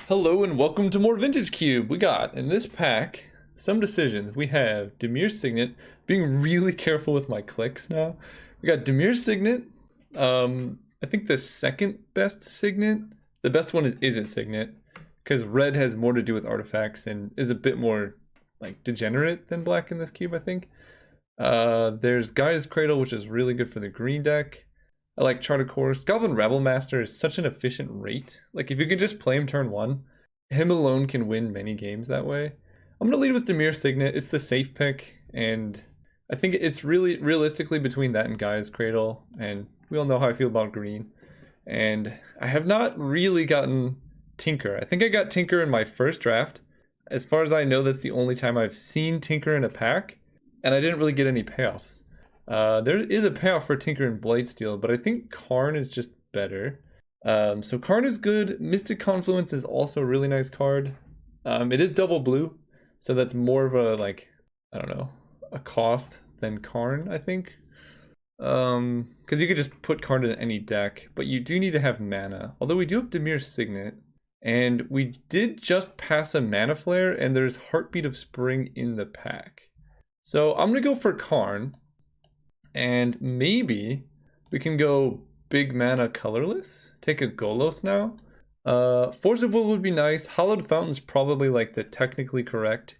Hello and welcome to more Vintage Cube. We got in this pack some decisions. We have Demir's Signet. Being really careful with my clicks now. We got Demir's Signet. I think the second best Signet. The best one is Isn't Signet, because red has more to do with artifacts and is a bit more like degenerate than black in this cube, I think. There's Gaia's Cradle, which is really good for the green deck. I like Charter Course. Goblin Rabblemaster is such an efficient rate. Like, if you can just play him turn one, him alone can win many games that way. I'm going to lead with Demir's Signet. It's the safe pick, and I think it's really realistically between that and Gaia's Cradle, and we all know how I feel about green. And I have not really gotten Tinker. I think I got Tinker in my first draft. As far as I know, that's the only time I've seen Tinker in a pack, and I didn't really get any payoffs. There is a payoff for Tinker and Blightsteel, but I think Karn is just better. So Karn is good. Mystic Confluence is also a really nice card. It is double blue, so that's more of a, like, I don't know, a cost than Karn, I think. Because you could just put Karn in any deck, but you do need to have mana. Although we do have Demir's Signet, and we did just pass a Mana Flare, and there's Heartbeat of Spring in the pack. So I'm gonna go for Karn. And maybe we can go big mana colorless. Take a Golos now. Force of Will would be nice. Hollowed Fountain's probably like the technically correct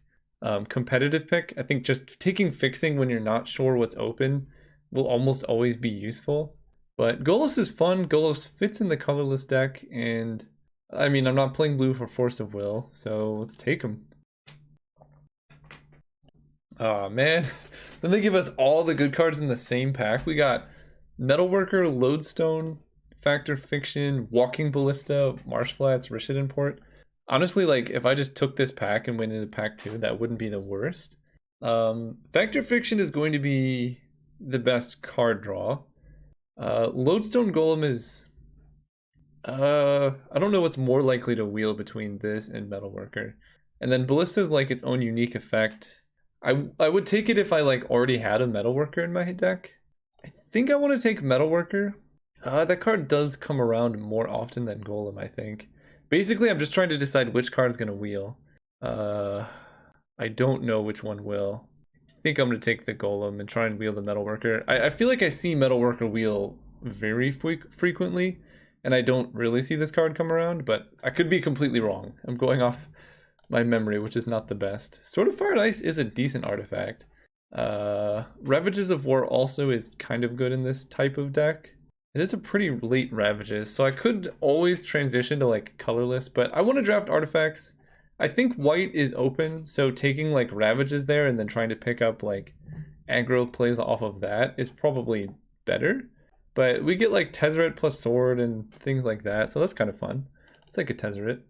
competitive pick. I think just taking Fixing when you're not sure what's open will almost always be useful. But Golos is fun. Golos fits in the colorless deck. And I mean, I'm not playing blue for Force of Will, so let's take him. Oh man, then they give us all the good cards in the same pack. We got Metalworker, Lodestone, Factor Fiction, Walking Ballista, Marsh Flats, Rishadan Port. Honestly, like, if I just took this pack and went into pack 2, that wouldn't be the worst. Factor Fiction is going to be the best card draw. Lodestone Golem is... I don't know what's more likely to wheel between this and Metalworker. And then Ballista is like its own unique effect. I would take it if I like already had a Metalworker in my deck. I think I want to take Metalworker. That card does come around more often than Golem, I think. Basically, I'm just trying to decide which card is going to wheel. I don't know which one will. I think I'm going to take the Golem and try and wheel the Metalworker. I feel like I see Metalworker wheel very frequently, and I don't really see this card come around, but I could be completely wrong. I'm going off my memory, which is not the best. Sword of Fire and Ice is a decent artifact. Ravages of War also is kind of good in this type of deck. It is a pretty late Ravages, so I could always transition to like colorless, but I want to draft artifacts. I think white is open, so taking like Ravages there and then trying to pick up like aggro plays off of that is probably better. But we get like Tezzeret plus Sword and things like that, so that's kind of fun. Let's take a Tezzeret.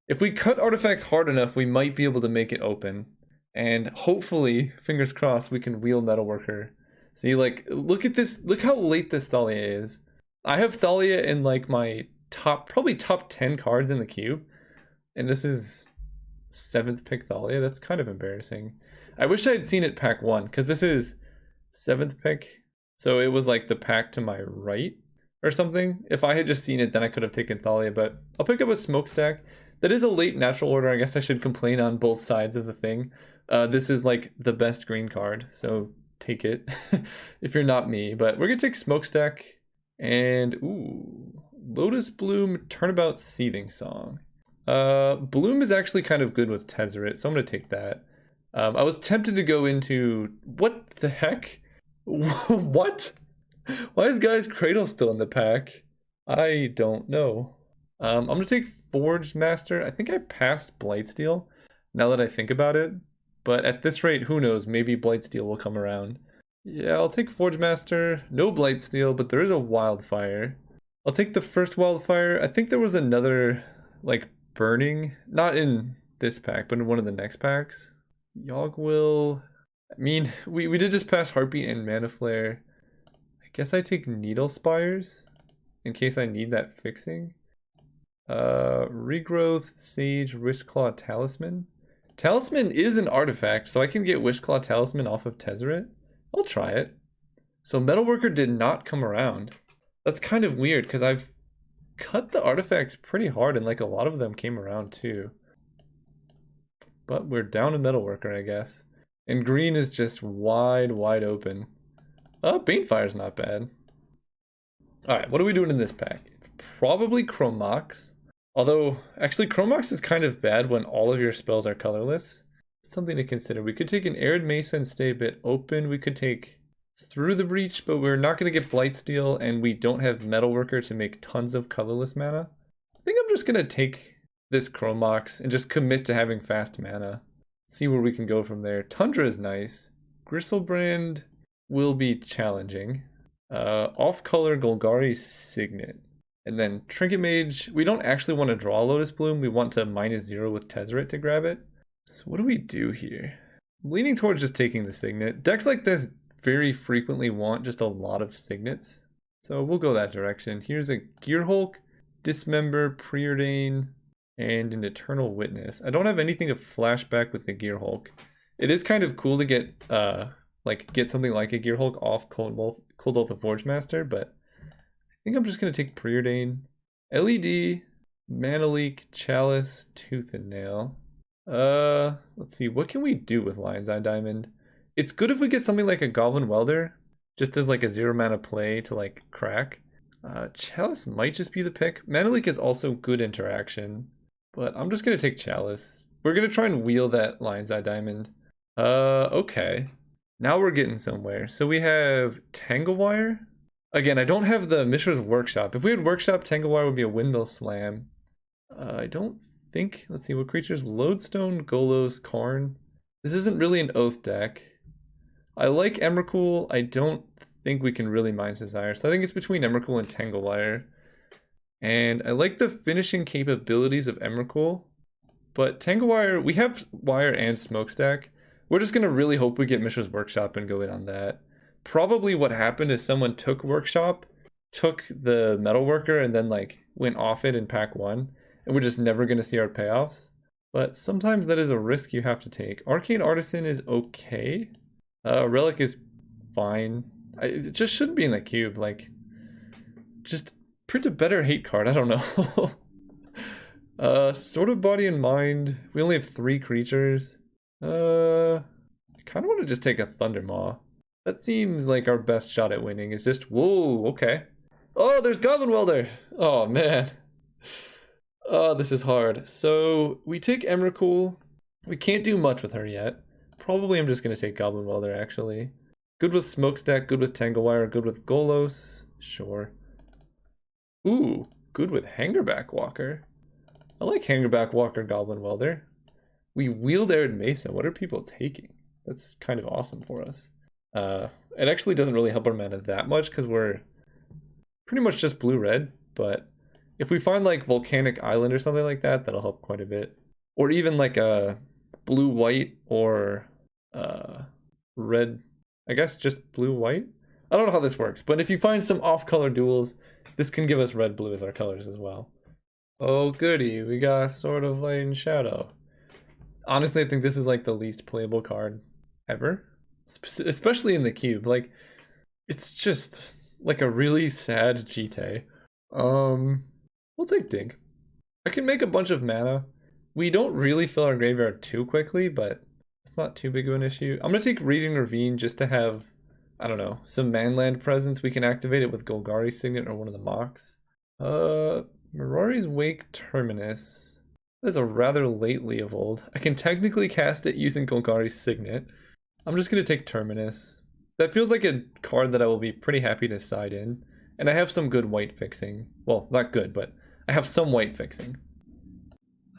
If we cut artifacts hard enough, we might be able to make it open. And hopefully, fingers crossed, we can wheel Metalworker. See, like, look at this. Look how late this Thalia is. I have Thalia in, like, my probably top 10 cards in the cube. And this is 7th pick Thalia. That's kind of embarrassing. I wish I had seen it pack 1, because this is 7th pick. So it was, like, the pack to my right or something. If I had just seen it, then I could have taken Thalia. But I'll pick up a Smokestack. That is a late natural order. I guess I should complain on both sides of the thing. This is like the best green card, so take it if you're not me. But we're gonna take Smokestack and ooh, Lotus Bloom, Turnabout Seething Song. Bloom is actually kind of good with Tezzeret, so I'm gonna take that. I was tempted to go into what the heck? What? Why is Gaia's Cradle still in the pack? I don't know. I'm gonna take Forged Master. I think I passed Blightsteel now that I think about it. But at this rate, who knows? Maybe Blightsteel will come around. Yeah, I'll take Forged Master. No Blightsteel, but there is a Wildfire. I'll take the first Wildfire. I think there was another, like, Burning. Not in this pack, but in one of the next packs. Yogwill. I mean, we did just pass Heartbeat and Mana Flare. I guess I take Needle Spires in case I need that fixing. Regrowth, Sage, Wishclaw, Talisman. Talisman is an artifact, so I can get Wishclaw Talisman off of Tezzeret. I'll try it. So Metalworker did not come around. That's kind of weird, because I've cut the artifacts pretty hard, and like a lot of them came around too. But we're down a metalworker, I guess. And green is just wide open. Banefire's not bad. Alright, what are we doing in this pack? It's probably Chromox. Although, actually, Chromox is kind of bad when all of your spells are colorless. Something to consider. We could take an Arid Mesa and stay a bit open. We could take Through the Breach, but we're not going to get Blightsteel, and we don't have Metalworker to make tons of colorless mana. I think I'm just going to take this Chromox and just commit to having fast mana. See where we can go from there. Tundra is nice. Gristlebrand will be challenging. Off-color Golgari Signet. And then Trinket Mage, we don't actually want to draw Lotus Bloom. We want to -0 with Tezzeret to grab it. So what do we do here? I'm leaning towards just taking the Signet. Decks like this very frequently want just a lot of Signets. So we'll go that direction. Here's a Gearhulk, Dismember, Preordain, and an Eternal Witness. I don't have anything to flashback with the Gearhulk. It is kind of cool to get get something like a Gearhulk off Cold Oath of Forgemaster, but I think I'm just going to take Preordain, LED, Mana Leak, Chalice, Tooth and Nail. Let's see, what can we do with Lion's Eye Diamond? It's good if we get something like a Goblin Welder, just as like a 0 mana play to like crack. Chalice might just be the pick. Mana Leak is also good interaction, but I'm just going to take Chalice. We're going to try and wheel that Lion's Eye Diamond. Okay. Now we're getting somewhere. So we have Tanglewire. Again, I don't have the Mishra's Workshop. If we had Workshop, Tanglewire would be a Windmill Slam. I don't think... Let's see, what creatures? Lodestone, Golos, Karn. This isn't really an Oath deck. I like Emrakul. I don't think we can really Mind's Desire. So I think it's between Emrakul and Tanglewire. And I like the finishing capabilities of Emrakul. But Tanglewire, we have Wire and Smokestack. We're just going to really hope we get Mishra's Workshop and go in on that. Probably what happened is someone took Workshop, took the Metalworker, and then like went off it in pack 1. And we're just never going to see our payoffs. But sometimes that is a risk you have to take. Arcane Artisan is okay. Relic is fine. It just shouldn't be in the cube. Like, just print a better hate card. I don't know. Sort of Body and Mind. We only have 3 creatures. I kind of want to just take a Thundermaw. That seems like our best shot at winning. Is just, whoa, okay. Oh, there's Goblin Welder. Oh, man. Oh, this is hard. So we take Emrakul. We can't do much with her yet. Probably I'm just going to take Goblin Welder, actually. Good with Smokestack, good with Tanglewire, good with Golos. Sure. Ooh, good with Hangerback Walker. I like Hangerback Walker, Goblin Welder. We wield Arid Mesa. What are people taking? That's kind of awesome for us. It actually doesn't really help our mana that much because we're pretty much just blue-red, but if we find like Volcanic Island or something like that, that'll help quite a bit. Or even like a blue-white or red, I guess just blue-white? I don't know how this works, but if you find some off-color duels, this can give us red-blue as our colors as well. Oh goody, we got Sword of Light and Shadow. Honestly, I think this is like the least playable card ever. Especially in the cube. Like, it's just like a really sad GT. We'll take Dig. I can make a bunch of mana. We don't really fill our graveyard too quickly, but it's not too big of an issue. I'm gonna take Raging Ravine just to have, I don't know, some manland presence. We can activate it with Golgari Signet or one of the Mox. Mirari's Wake Terminus. That is a rather late Leovold. I can technically cast it using Golgari's Signet. I'm just going to take Terminus. That feels like a card that I will be pretty happy to side in. And I have some good white fixing. Well, not good, but I have some white fixing.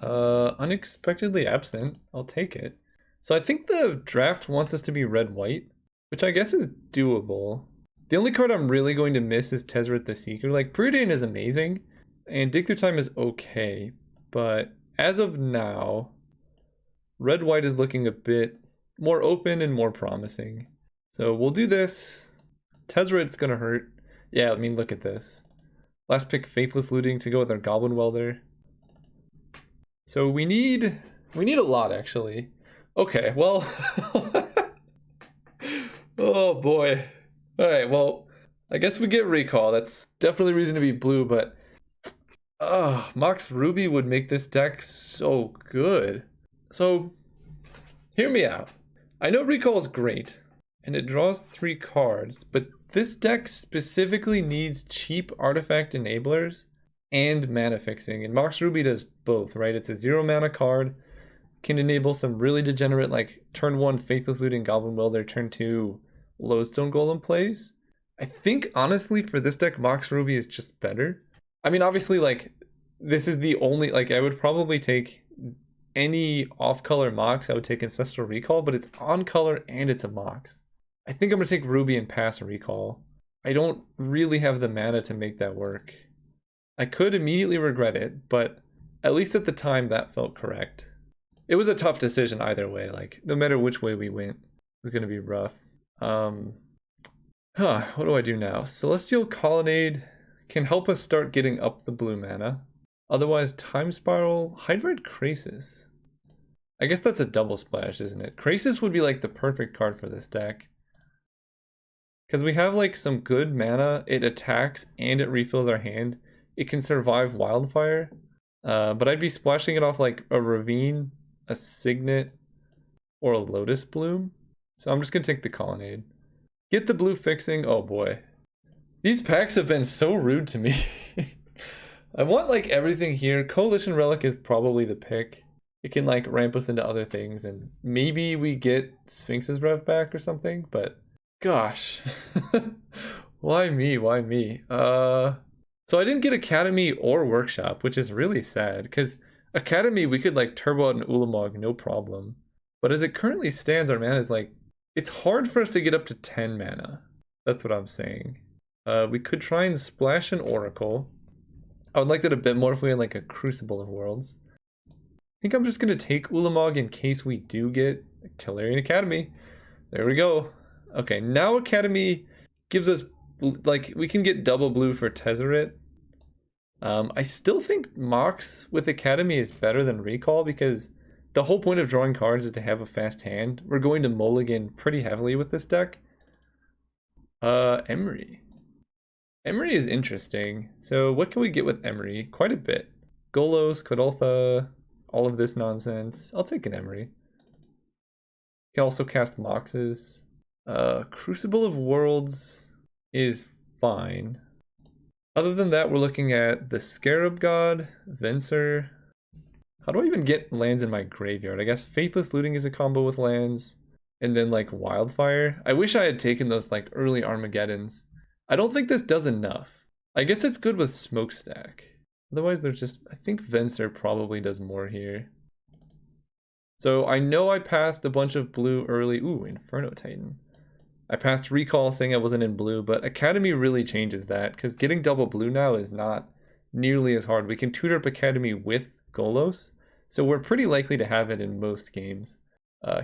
Unexpectedly Absent. I'll take it. So I think the draft wants us to be red-white, which I guess is doable. The only card I'm really going to miss is Tezzeret the Seeker. Like, Preordain is amazing, and Dig Through Time is okay, but as of now, red-white is looking a bit more open and more promising. So we'll do this. Tezzeret's gonna hurt. Yeah, I mean, look at this. Last pick, Faithless Looting to go with our Goblin Welder. So we need a lot, actually. Okay, well... oh boy. Alright, well, I guess we get Recall. That's definitely reason to be blue, but Mox Ruby would make this deck so good. So, hear me out. I know Recall is great, and it draws 3 cards, but this deck specifically needs cheap artifact enablers and mana fixing, and Mox Ruby does both, right? It's a 0 mana card, can enable some really degenerate, like, turn 1 Faithless Looting Goblin Welder, turn 2 Lodestone Golem plays. I think, honestly, for this deck, Mox Ruby is just better. I mean, obviously, like, this is the only, like, I would probably take any off-color Mox, I would take Ancestral Recall, but it's on-color and it's a Mox. I think I'm going to take Ruby and pass Recall. I don't really have the mana to make that work. I could immediately regret it, but at least at the time that felt correct. It was a tough decision either way, like, no matter which way we went, it was going to be rough. What do I do now? Celestial Colonnade can help us start getting up the blue mana. Otherwise, Time Spiral, Hydroid Krasis. I guess that's a double splash, isn't it? Krasis would be like the perfect card for this deck. Because we have like some good mana, it attacks and it refills our hand. It can survive Wildfire. But I'd be splashing it off like a Ravine, a Signet, or a Lotus Bloom. So I'm just going to take the Colonnade. Get the blue fixing. Oh boy. These packs have been so rude to me. I want like everything here. Coalition Relic is probably the pick. It can like ramp us into other things and maybe we get Sphinx's Rev back or something, but gosh. Why me? Why me? So I didn't get Academy or Workshop, which is really sad because Academy we could like turbo out an Ulamog no problem. But as it currently stands, our mana is like, it's hard for us to get up to 10 mana. That's what I'm saying. We could try and splash an Oracle. I would like that a bit more if we had like a Crucible of Worlds. I think I'm just going to take Ulamog in case we do get Tellurian Academy. There we go. Okay, now Academy gives us, like, we can get double blue for Tezzeret. I still think Mox with Academy is better than Recall because the whole point of drawing cards is to have a fast hand. We're going to mulligan pretty heavily with this deck. Emery. Emery is interesting. So what can we get with Emery? Quite a bit. Golos, Kodoltha, all of this nonsense. I'll take an Emery. Can also cast Moxes. Crucible of Worlds is fine. Other than that, we're looking at the Scarab God, Venser. How do I even get lands in my graveyard? I guess Faithless Looting is a combo with lands. And then like Wildfire. I wish I had taken those like early Armageddons. I don't think this does enough. I guess it's good with Smokestack. Otherwise there's just, I think Venser probably does more here. So I know I passed a bunch of blue early. Ooh, Inferno Titan. I passed Recall saying I wasn't in blue, but Academy really changes that because getting double blue now is not nearly as hard. We can tutor up Academy with Golos, so we're pretty likely to have it in most games.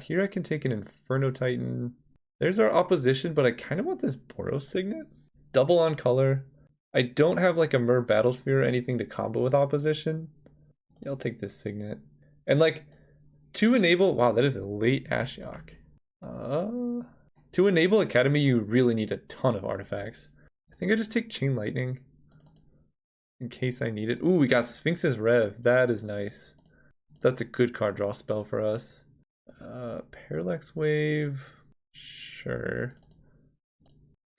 Here I can take an Inferno Titan. There's our opposition, but I kind of want this Boros Signet. Double on color. I don't have like a Mer Battlesphere or anything to combo with opposition. Yeah, I'll take this Signet. And like, to enable, wow, that is a late Ashiok. To enable Academy, you really need a ton of artifacts. I think I just take Chain Lightning in case I need it. Ooh, we got Sphinx's Rev. That is nice. That's a good card draw spell for us. Parallax Wave. Sure.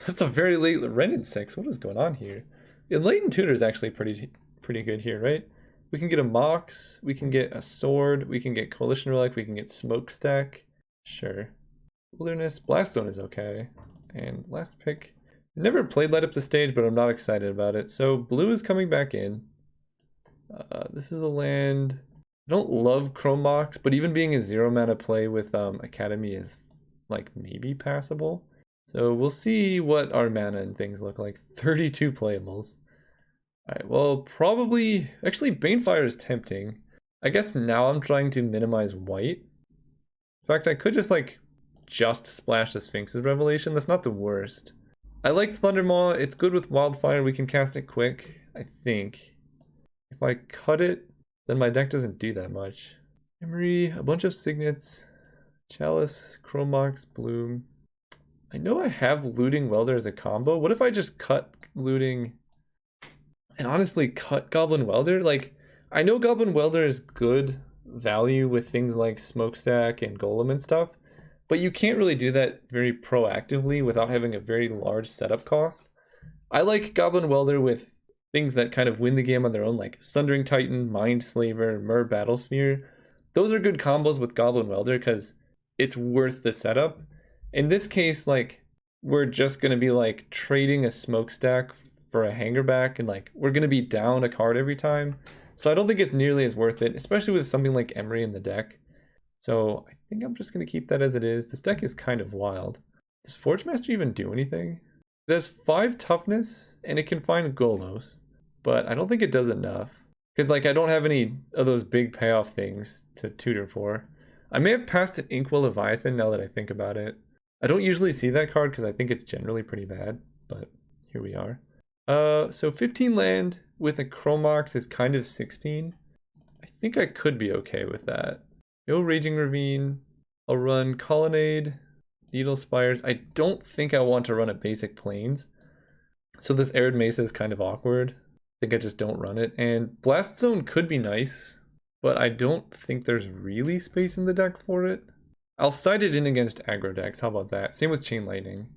That's a very late Renin 6. What is going on here? Enlightened Tutor is actually pretty good here, right? We can get a Mox. We can get a Sword. We can get Coalition Relic. We can get Smokestack. Sure. Wilderness, Blaststone is okay. And last pick. Never played Light Up the Stage, but I'm not excited about it. So blue is coming back in. This is a land. I don't love Chrome Mox, but even being a 0 mana play with Academy is like maybe passable. So we'll see what our mana and things look like. 32 playables. Alright, well probably, actually Banefire is tempting. I guess now I'm trying to minimize white. In fact, I could just splash the Sphinx's Revelation. That's not the worst. I like Thundermaw. It's good with Wildfire. We can cast it quick, I think. If I cut it, then my deck doesn't do that much. Emery, a bunch of Signets, Chalice, Chromox, Bloom. I know I have Looting Welder as a combo. What if I just cut Looting? and honestly cut Goblin Welder. Like, I know Goblin Welder is good value with things like Smokestack and Golem and stuff, but you can't really do that very proactively without having a very large setup cost. I like Goblin Welder with things that kind of win the game on their own, like Sundering Titan, Mind Slaver, Mer Battlesphere. Those are good combos with Goblin Welder because it's worth the setup. In this case, like, we're just going to be like trading a Smokestack for a Hangerback, and like we're going to be down a card every time. So I don't think it's nearly as worth it, especially with something like Emery in the deck. So I think I'm just going to keep that as it is. This deck is kind of wild. Does Forge Master even do anything? It has 5 toughness and it can find Golos, but I don't think it does enough. Because like I don't have any of those big payoff things to tutor for. I may have passed an Inkwell Leviathan now that I think about it. I don't usually see that card because I think it's generally pretty bad, but here we are. So 15 land with a Chromox is kind of 16. I think I could be okay with that. No Raging Ravine. I'll run Colonnade, Needle Spires. I don't think I want to run a basic Plains. So this Arid Mesa is kind of awkward. I think I just don't run it. And Blast Zone could be nice, but I don't think there's really space in the deck for it. I'll side it in against aggro decks. How about that? Same with Chain Lightning.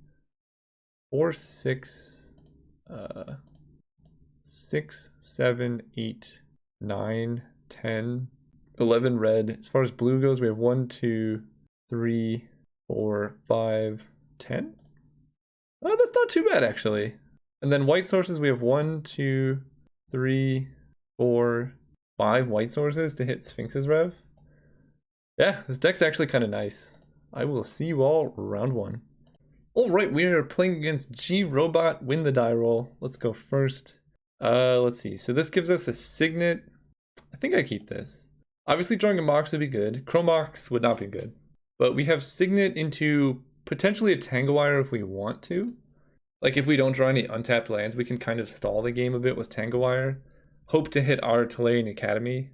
4, 6, 6, 7, 8, 9, 10, 11 red. As far as blue goes, we have 1, 2, 3, 4, 5, 10. Oh, that's not too bad actually. And then white sources, we have 1, 2, 3, 4, 5 white sources to hit Sphinx's Rev. Yeah, this deck's actually kind of nice. I will see you all round 1. Alright, we are playing against G-Robot. Win the die roll. Let's go first. Let's see. So this gives us a Signet. I think I keep this. Obviously drawing a Mox would be good. Chromox would not be good. But we have Signet into potentially a Tangawire if we want to. Like if we don't draw any untapped lands, we can kind of stall the game a bit with Tangawire. Hope to hit our Tolarian Academy.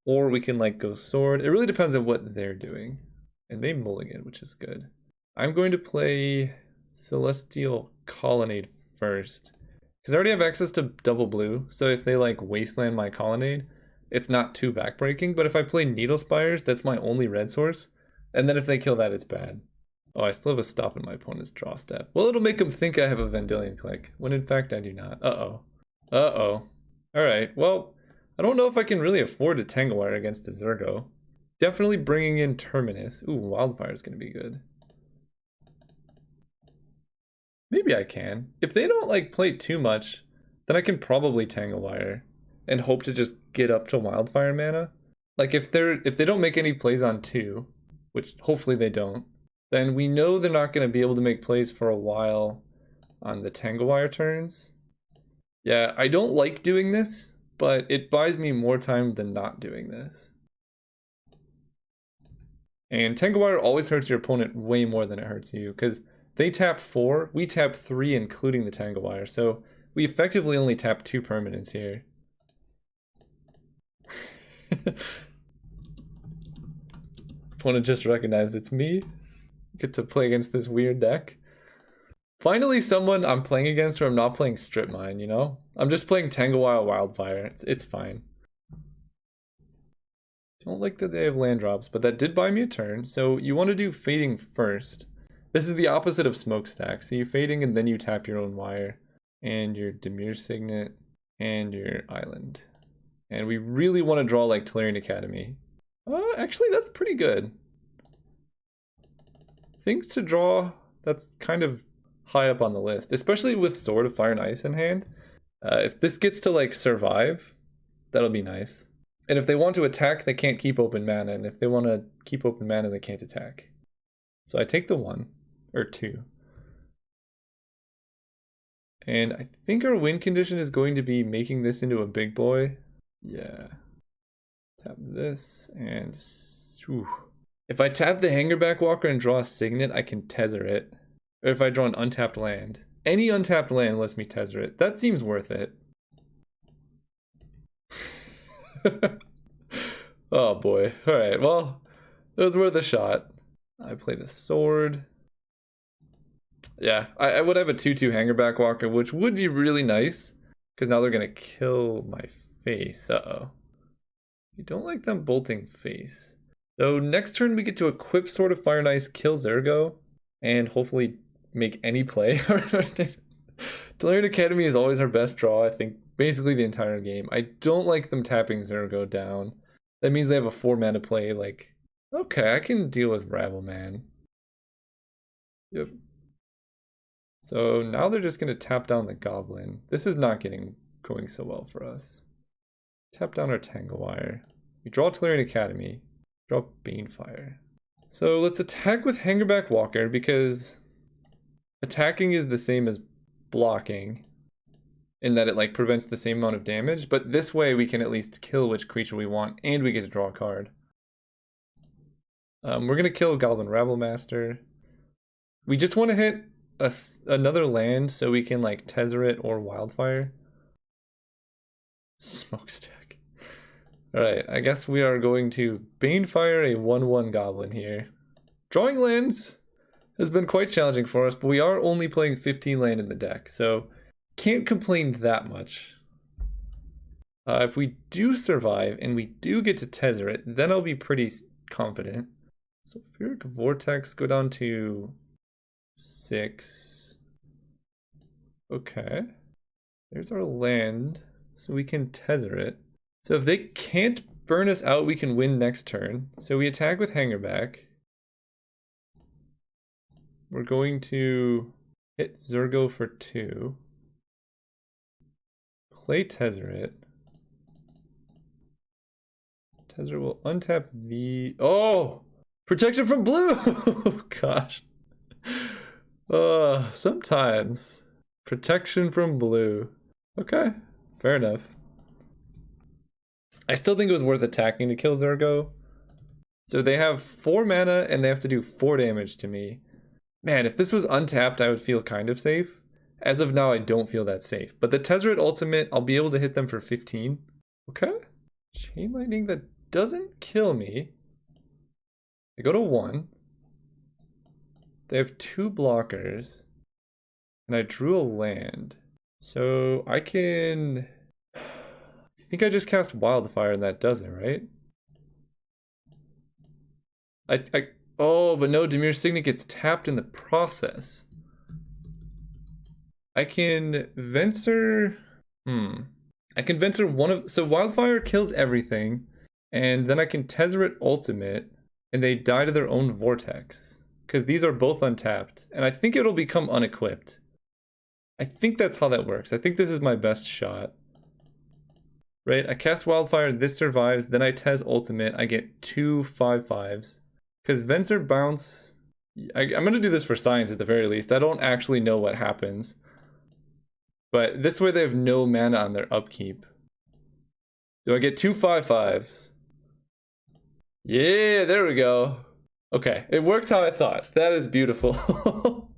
Or we can like go Sword. It really depends on what they're doing. And they mulligan, which is good. I'm going to play Celestial Colonnade first. Because I already have access to double blue. So if they like wasteland my Colonnade, it's not too backbreaking. But if I play Needle Spires, that's my only red source. And then if they kill that, it's bad. Oh, I still have a stop in my opponent's draw step. Well, it'll make them think I have a Vendilion Click, when in fact I do not. Uh-oh. Uh-oh. Alright, well, I don't know if I can really afford a Tangawire against a Zergo. Definitely bringing in Terminus. Ooh, Wildfire's gonna be good. Maybe I can. If they don't like play too much, then I can probably Tangawire and hope to just get up to Wildfire mana. Like if they don't make any plays on 2, which hopefully they don't, then we know they're not going to be able to make plays for a while on the Tangawire turns. Yeah, I don't like doing this, but it buys me more time than not doing this. And Tangawire always hurts your opponent way more than it hurts you, because they tap 4, we tap 3 including the Tangawire, so we effectively only tap 2 permanents here. Opponent just recognized it's me. Get to play against this weird deck. Finally someone I'm playing against where I'm not playing Strip Mine, you know? I'm just playing Tangawire Wildfire. It's fine. Don't like that they have land drops, but that did buy me a turn. So you want to do Fading first. This is the opposite of Smokestack. So you Fading and then you tap your own wire. And your Demir Signet. And your Island. And we really want to draw like Tolarian Academy. Actually, that's pretty good. Things to draw, that's kind of high up on the list, especially with Sword of Fire and Ice in hand. If this gets to like survive, that'll be nice. And if they want to attack, they can't keep open mana, and if they want to keep open mana, they can't attack. So I take the 1 or 2. And I think our win condition is going to be making this into a big boy. Yeah. Tap this and if I tap the Hangerback Walker and draw a Signet, I can Tether it. Or if I draw an untapped land. Any untapped land lets me Tether it. That seems worth it. Oh boy. Alright, well, it was worth a shot. I play the Sword. Yeah, I would have a 2/2 Hangerback Walker, which would be really nice. Because now they're going to kill my face. Uh-oh. You don't like them bolting face. So next turn we get to equip Sword of Fire and Ice, kill Zergo, and hopefully make any play. Tellurian Academy is always our best draw, I think, basically the entire game. I don't like them tapping Zergo down. That means they have a 4 mana play, like, okay, I can deal with Ravelman. Yep. So now they're just going to tap down the Goblin. This is not going so well for us. Tap down our Tanglewire. We draw Tellurian Academy. Draw Banefire. So let's attack with Hangerback Walker because attacking is the same as blocking in that it like prevents the same amount of damage, but this way we can at least kill which creature we want and we get to draw a card. We're going to kill Goblin Rabblemaster. We just want to hit another land so we can like Tezzeret or Wildfire. Smokestack. Alright, I guess we are going to Banefire a 1/1 Goblin here. Drawing lands has been quite challenging for us, but we are only playing 15 land in the deck, so can't complain that much. If we do survive and we do get to Tezzeret, then I'll be pretty confident. Sulfuric Vortex, go down to 6. Okay. There's our land, so we can Tezzeret. So if they can't burn us out, we can win next turn. So we attack with Hangerback. We're going to hit Zergo for 2. Play Tezzeret. Tezzeret will untap the... Oh! Protection from blue! Gosh. Sometimes. Protection from blue. Okay, fair enough. I still think it was worth attacking to kill Zergo. So they have 4 mana and they have to do 4 damage to me. Man, if this was untapped, I would feel kind of safe. As of now, I don't feel that safe. But the Tezzeret ultimate, I'll be able to hit them for 15. Okay. Chain Lightning that doesn't kill me. I go to 1. They have 2 blockers. And I drew a land. So I can... I think I just cast Wildfire and that does it, right? Oh, but no, Dimir Signet gets tapped in the process. I can Venser... I can Venser one of... So Wildfire kills everything, and then I can Tezzeret Ultimate, and they die to their own Vortex. Because these are both untapped, and I think it'll become unequipped. I think that's how that works. I think this is my best shot. Right, I cast Wildfire, this survives, then I Tez Ultimate, I get 2 5/5s. Because Venser bounce... I'm going to do this for science at the very least. I don't actually know what happens. But this way they have no mana on their upkeep. Do I get 2 5/5s? Yeah, there we go. Okay, it worked how I thought. That is beautiful.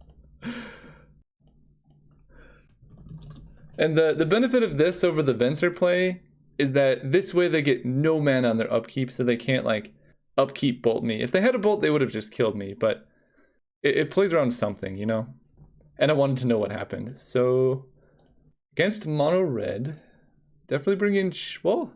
And the benefit of this over the Venser play is that this way they get no mana on their upkeep, so they can't like upkeep bolt me. If they had a bolt, they would have just killed me, but it plays around something, you know? And I wanted to know what happened. So against mono red, definitely bring in, well,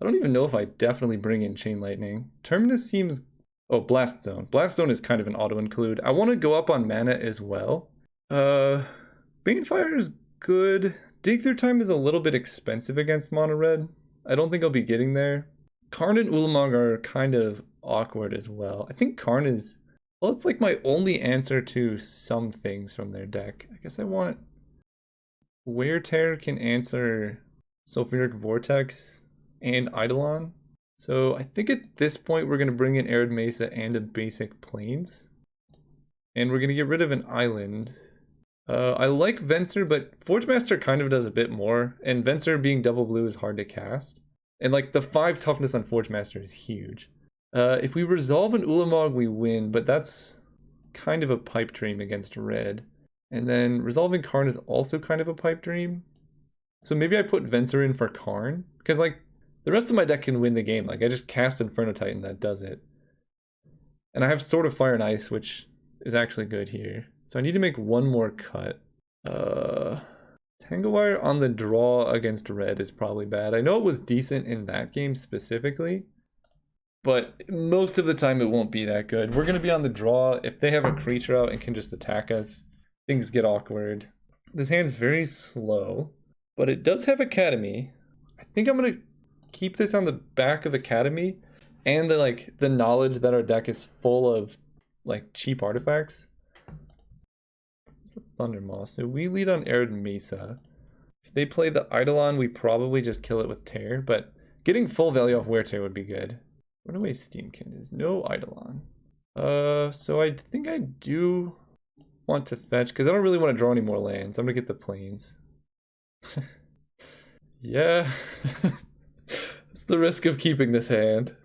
I don't even know if I definitely bring in Chain Lightning. Terminus seems, oh, Blast Zone. Blast Zone is kind of an auto include. I want to go up on mana as well. Banefire is good. Dig Through Time is a little bit expensive against mono red. I don't think I'll be getting there. Karn and Ulamog are kind of awkward as well. I think Karn is, well, it's like my only answer to some things from their deck. I guess I want... Wear Tear can answer Sulfuric Vortex and Eidolon. So I think at this point we're going to bring in Arid Mesa and a basic Plains. And we're going to get rid of an island. I like Venser, but Forgemaster kind of does a bit more. And Venser being double blue is hard to cast. And like the 5 toughness on Forgemaster is huge. If we resolve an Ulamog, we win, but that's kind of a pipe dream against red. And then resolving Karn is also kind of a pipe dream. So maybe I put Venser in for Karn. Because like the rest of my deck can win the game. Like I just cast Inferno Titan, that does it. And I have Sword of Fire and Ice, which is actually good here. So I need to make one more cut. Tanglewire on the draw against red is probably bad. I know it was decent in that game specifically, but most of the time it won't be that good. We're going to be on the draw. If they have a creature out and can just attack us, things get awkward. This hand's very slow, but it does have Academy. I think I'm going to keep this on the back of Academy and the knowledge that our deck is full of like cheap artifacts. It's a Thundermaw, so we lead on Arid Mesa. If they play the Eidolon, we probably just kill it with Tear, but getting full value off Wear Tear would be good. Run away Steamkin is no Eidolon. So I think I do want to fetch, because I don't really want to draw any more lands. I'm gonna get the plains. Yeah. That's the risk of keeping this hand.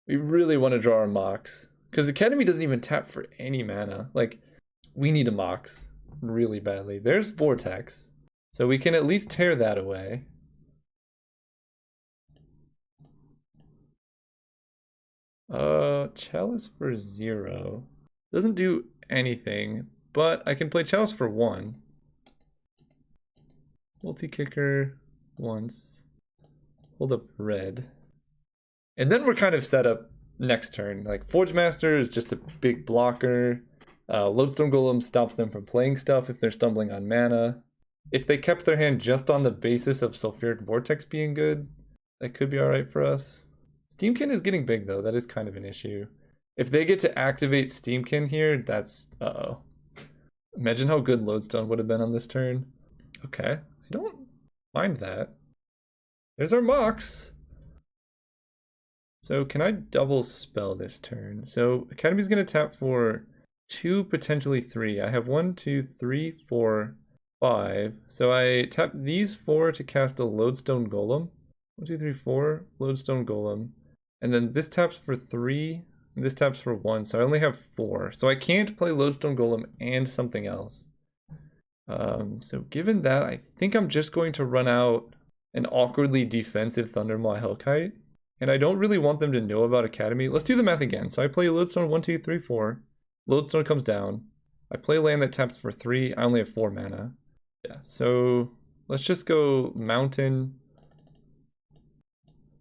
We really want to draw our Mox, because Academy doesn't even tap for any mana. Like, we need a Mox really badly. There's Vortex, so we can at least tear that away. Chalice for 0 doesn't do anything, but I can play Chalice for 1. Multi-kicker once. Hold up red. And then we're kind of set up next turn. Like, Forge Master is just a big blocker. Lodestone Golem stops them from playing stuff if they're stumbling on mana. If they kept their hand just on the basis of Sulfuric Vortex being good, that could be alright for us. Steamkin is getting big though, that is kind of an issue. If they get to activate Steamkin here, that's uh-oh. Imagine how good Lodestone would have been on this turn. Okay, I don't mind that. There's our Mox. So can I double spell this turn? So Academy's gonna tap for 2, potentially 3. I have 1, 2, 3, 4, 5. So I tap these 4 to cast a Lodestone Golem. 1, 2, 3, 4, Lodestone Golem. And then this taps for 3, and this taps for 1. So I only have 4. So I can't play Lodestone Golem and something else. So given that, I think I'm just going to run out an awkwardly defensive Thundermaw Hellkite. And I don't really want them to know about Academy. Let's do the math again. So I play Lodestone 1, 2, 3, 4. Lodestone comes down. I play land that taps for 3. I only have 4 mana. Yeah, so let's just go Mountain,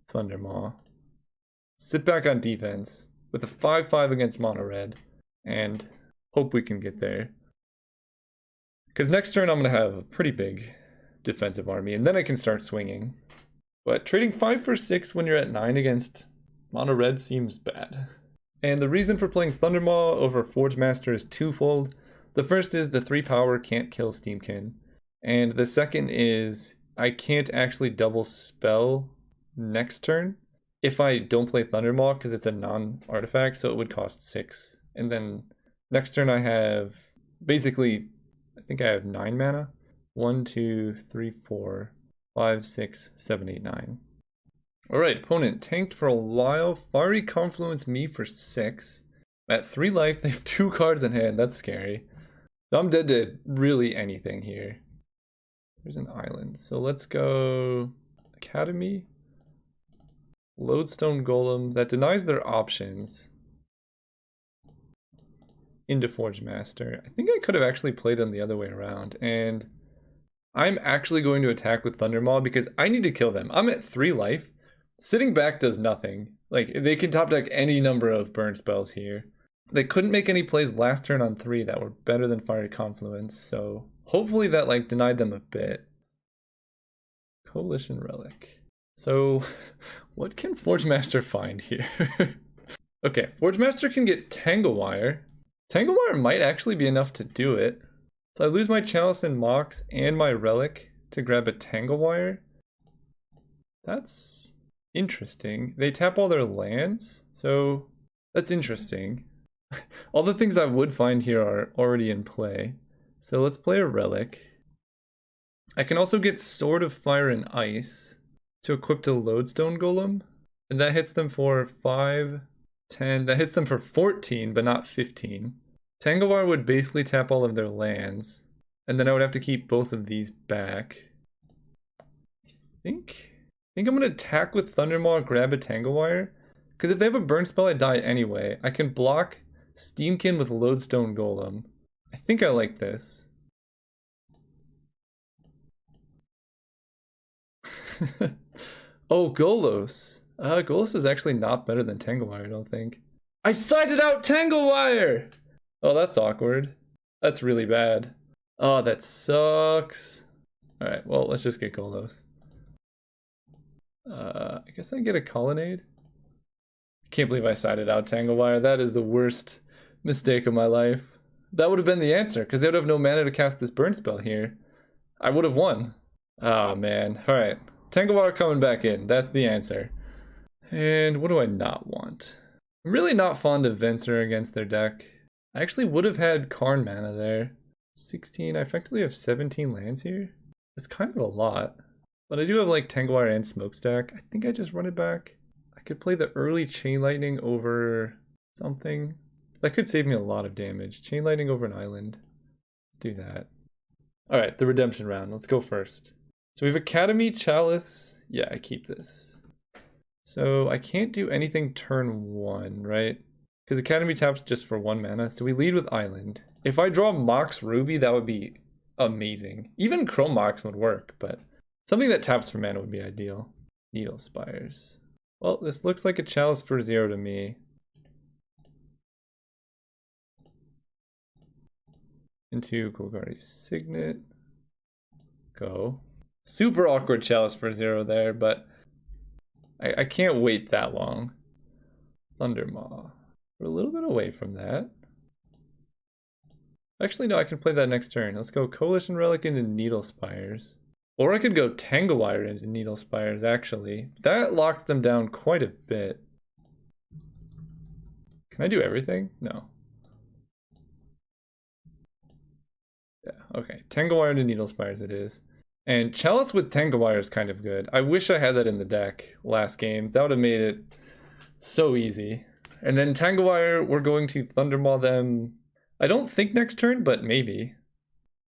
Thundermaw. Sit back on defense with a 5/5 against mono red and hope we can get there. Because next turn I'm going to have a pretty big defensive army and then I can start swinging. But trading 5 for 6 when you're at 9 against mono red seems bad. And the reason for playing Thundermaw over Forge Master is twofold. The first is the 3 power can't kill Steamkin. And the second is I can't actually double spell next turn if I don't play Thundermaw because it's a non-artifact, so it would cost 6. And then next turn I have basically, I think I have 9 mana. 1, 2, 3, 4, 5, 6, 7, 8, 9. Alright, opponent tanked for a while. Fiery Confluence me for 6. At 3 life, they have 2 cards in hand. That's scary. So I'm dead to really anything here. There's an island. So let's go Academy. Lodestone Golem. That denies their options into Forge Master. I think I could have actually played them the other way around. And I'm actually going to attack with Thundermaw because I need to kill them. I'm at 3 life. Sitting back does nothing. Like, they can top deck any number of burn spells here. They couldn't make any plays last turn on 3 that were better than Fiery Confluence, so hopefully that, like, denied them a bit. Coalition Relic. So, what can Forge Master find here? Okay, Forge Master can get Tanglewire. Tanglewire might actually be enough to do it. So I lose my Chalice and Mox and my Relic to grab a Tanglewire. That's interesting. They tap all their lands, so that's interesting. All the things I would find here are already in play. So let's play a Relic. I can also get Sword of Fire and Ice to equip to Lodestone Golem. And that hits them for 5, 10. That hits them for 14, but not 15. Tanglewire would basically tap all of their lands. And then I would have to keep both of these back. I think I'm going to attack with Thundermaw, grab a Tanglewire. Because if they have a burn spell, I die anyway. I can block Steamkin with Lodestone Golem. I think I like this. Oh, Golos. Golos is actually not better than Tanglewire, I don't think. I cited out Tanglewire! Oh, that's awkward. That's really bad. Oh, that sucks. Alright, well, let's just get Golos. I guess I get a Colonnade. Can't believe I cited out Tanglewire. That is the worst mistake of my life. That would have been the answer, because they would have no mana to cast this burn spell here. I would have won. Oh, man. Alright. Tanglewire coming back in. That's the answer. And what do I not want? I'm really not fond of Venser against their deck. I actually would have had Karn mana there. 16. I effectively have 17 lands here. It's kind of a lot. But I do have like Tanglewire and Smokestack. I think I just run it back. I could play the early Chain Lightning over something. That could save me a lot of damage. Chain Lightning over an island. Let's do that. Alright, the redemption round. Let's go first. So we have Academy, Chalice. Yeah, I keep this. So I can't do anything turn 1, right? Because Academy taps just for 1 mana. So we lead with Island. If I draw Mox Ruby, that would be amazing. Even Chrome Mox would work, but something that taps for mana would be ideal. Needle Spires. Well, this looks like a Chalice for 0 to me. Into Golgari's Signet. Go. Super awkward Chalice for 0 there, but I can't wait that long. Thundermaw. We're a little bit away from that. Actually, no, I can play that next turn. Let's go Coalition Relic into Needle Spires. Or I could go Tanglewire into Needle Spires, actually. That locks them down quite a bit. Can I do everything? No. Yeah, okay. Tanglewire into Needle Spires it is. And Chalice with Tanglewire is kind of good. I wish I had that in the deck last game. That would have made it so easy. And then Tanglewire, we're going to Thundermaw them. I don't think next turn, but maybe.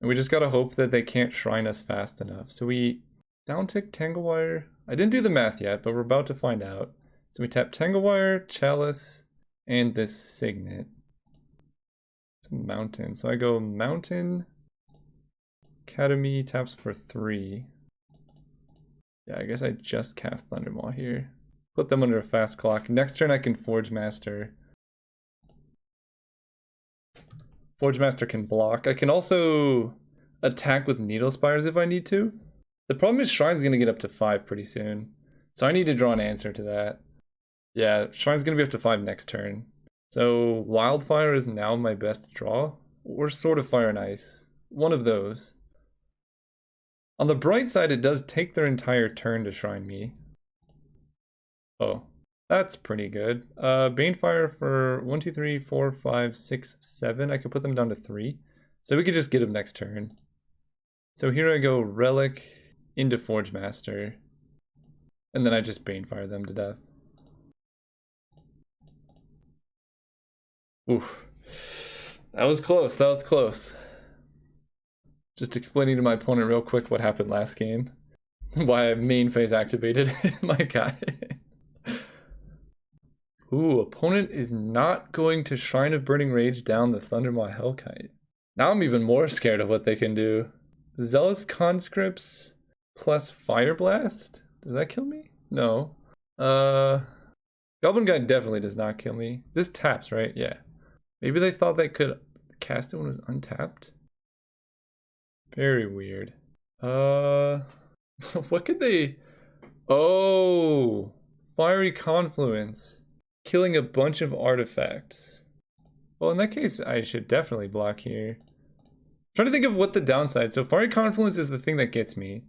And we just gotta hope that they can't shrine us fast enough. So we downtick Tanglewire. I didn't do the math yet, but we're about to find out. So we tap Tanglewire, Chalice, and this Signet. It's a mountain. So I go Mountain, Academy, taps for 3. Yeah, I guess I just cast Thundermaw here. Put them under a fast clock. Next turn I can Forge Master. Forge Master can block. I can also attack with Needle Spires if I need to. The problem is Shrine's going to get up to 5 pretty soon. So I need to draw an answer to that. Yeah, Shrine's going to be up to 5 next turn. So Wildfire is now my best draw. Or Sword of Fire and Ice. One of those. On the bright side, it does take their entire turn to Shrine me. Oh. That's pretty good. Banefire for 1, 2, 3, 4, 5, 6, 7. I could put them down to 3. So we could just get them next turn. So here I go Relic into Forge Master. And then I just Banefire them to death. Oof. That was close. That was close. Just explaining to my opponent real quick what happened last game. Why I main phase activated my guy. Ooh, opponent is not going to Shrine of Burning Rage down the Thundermaw Hellkite. Now I'm even more scared of what they can do. Zealous Conscripts plus Fire Blast? Does that kill me? No. Goblin Guy definitely does not kill me. This taps, right? Yeah. Maybe they thought they could cast it when it was untapped? Very weird. What could they... Oh! Fiery Confluence. Killing a bunch of artifacts. Well, in that case, I should definitely block here. I'm trying to think of what the downside. So Fiery Confluence is the thing that gets me.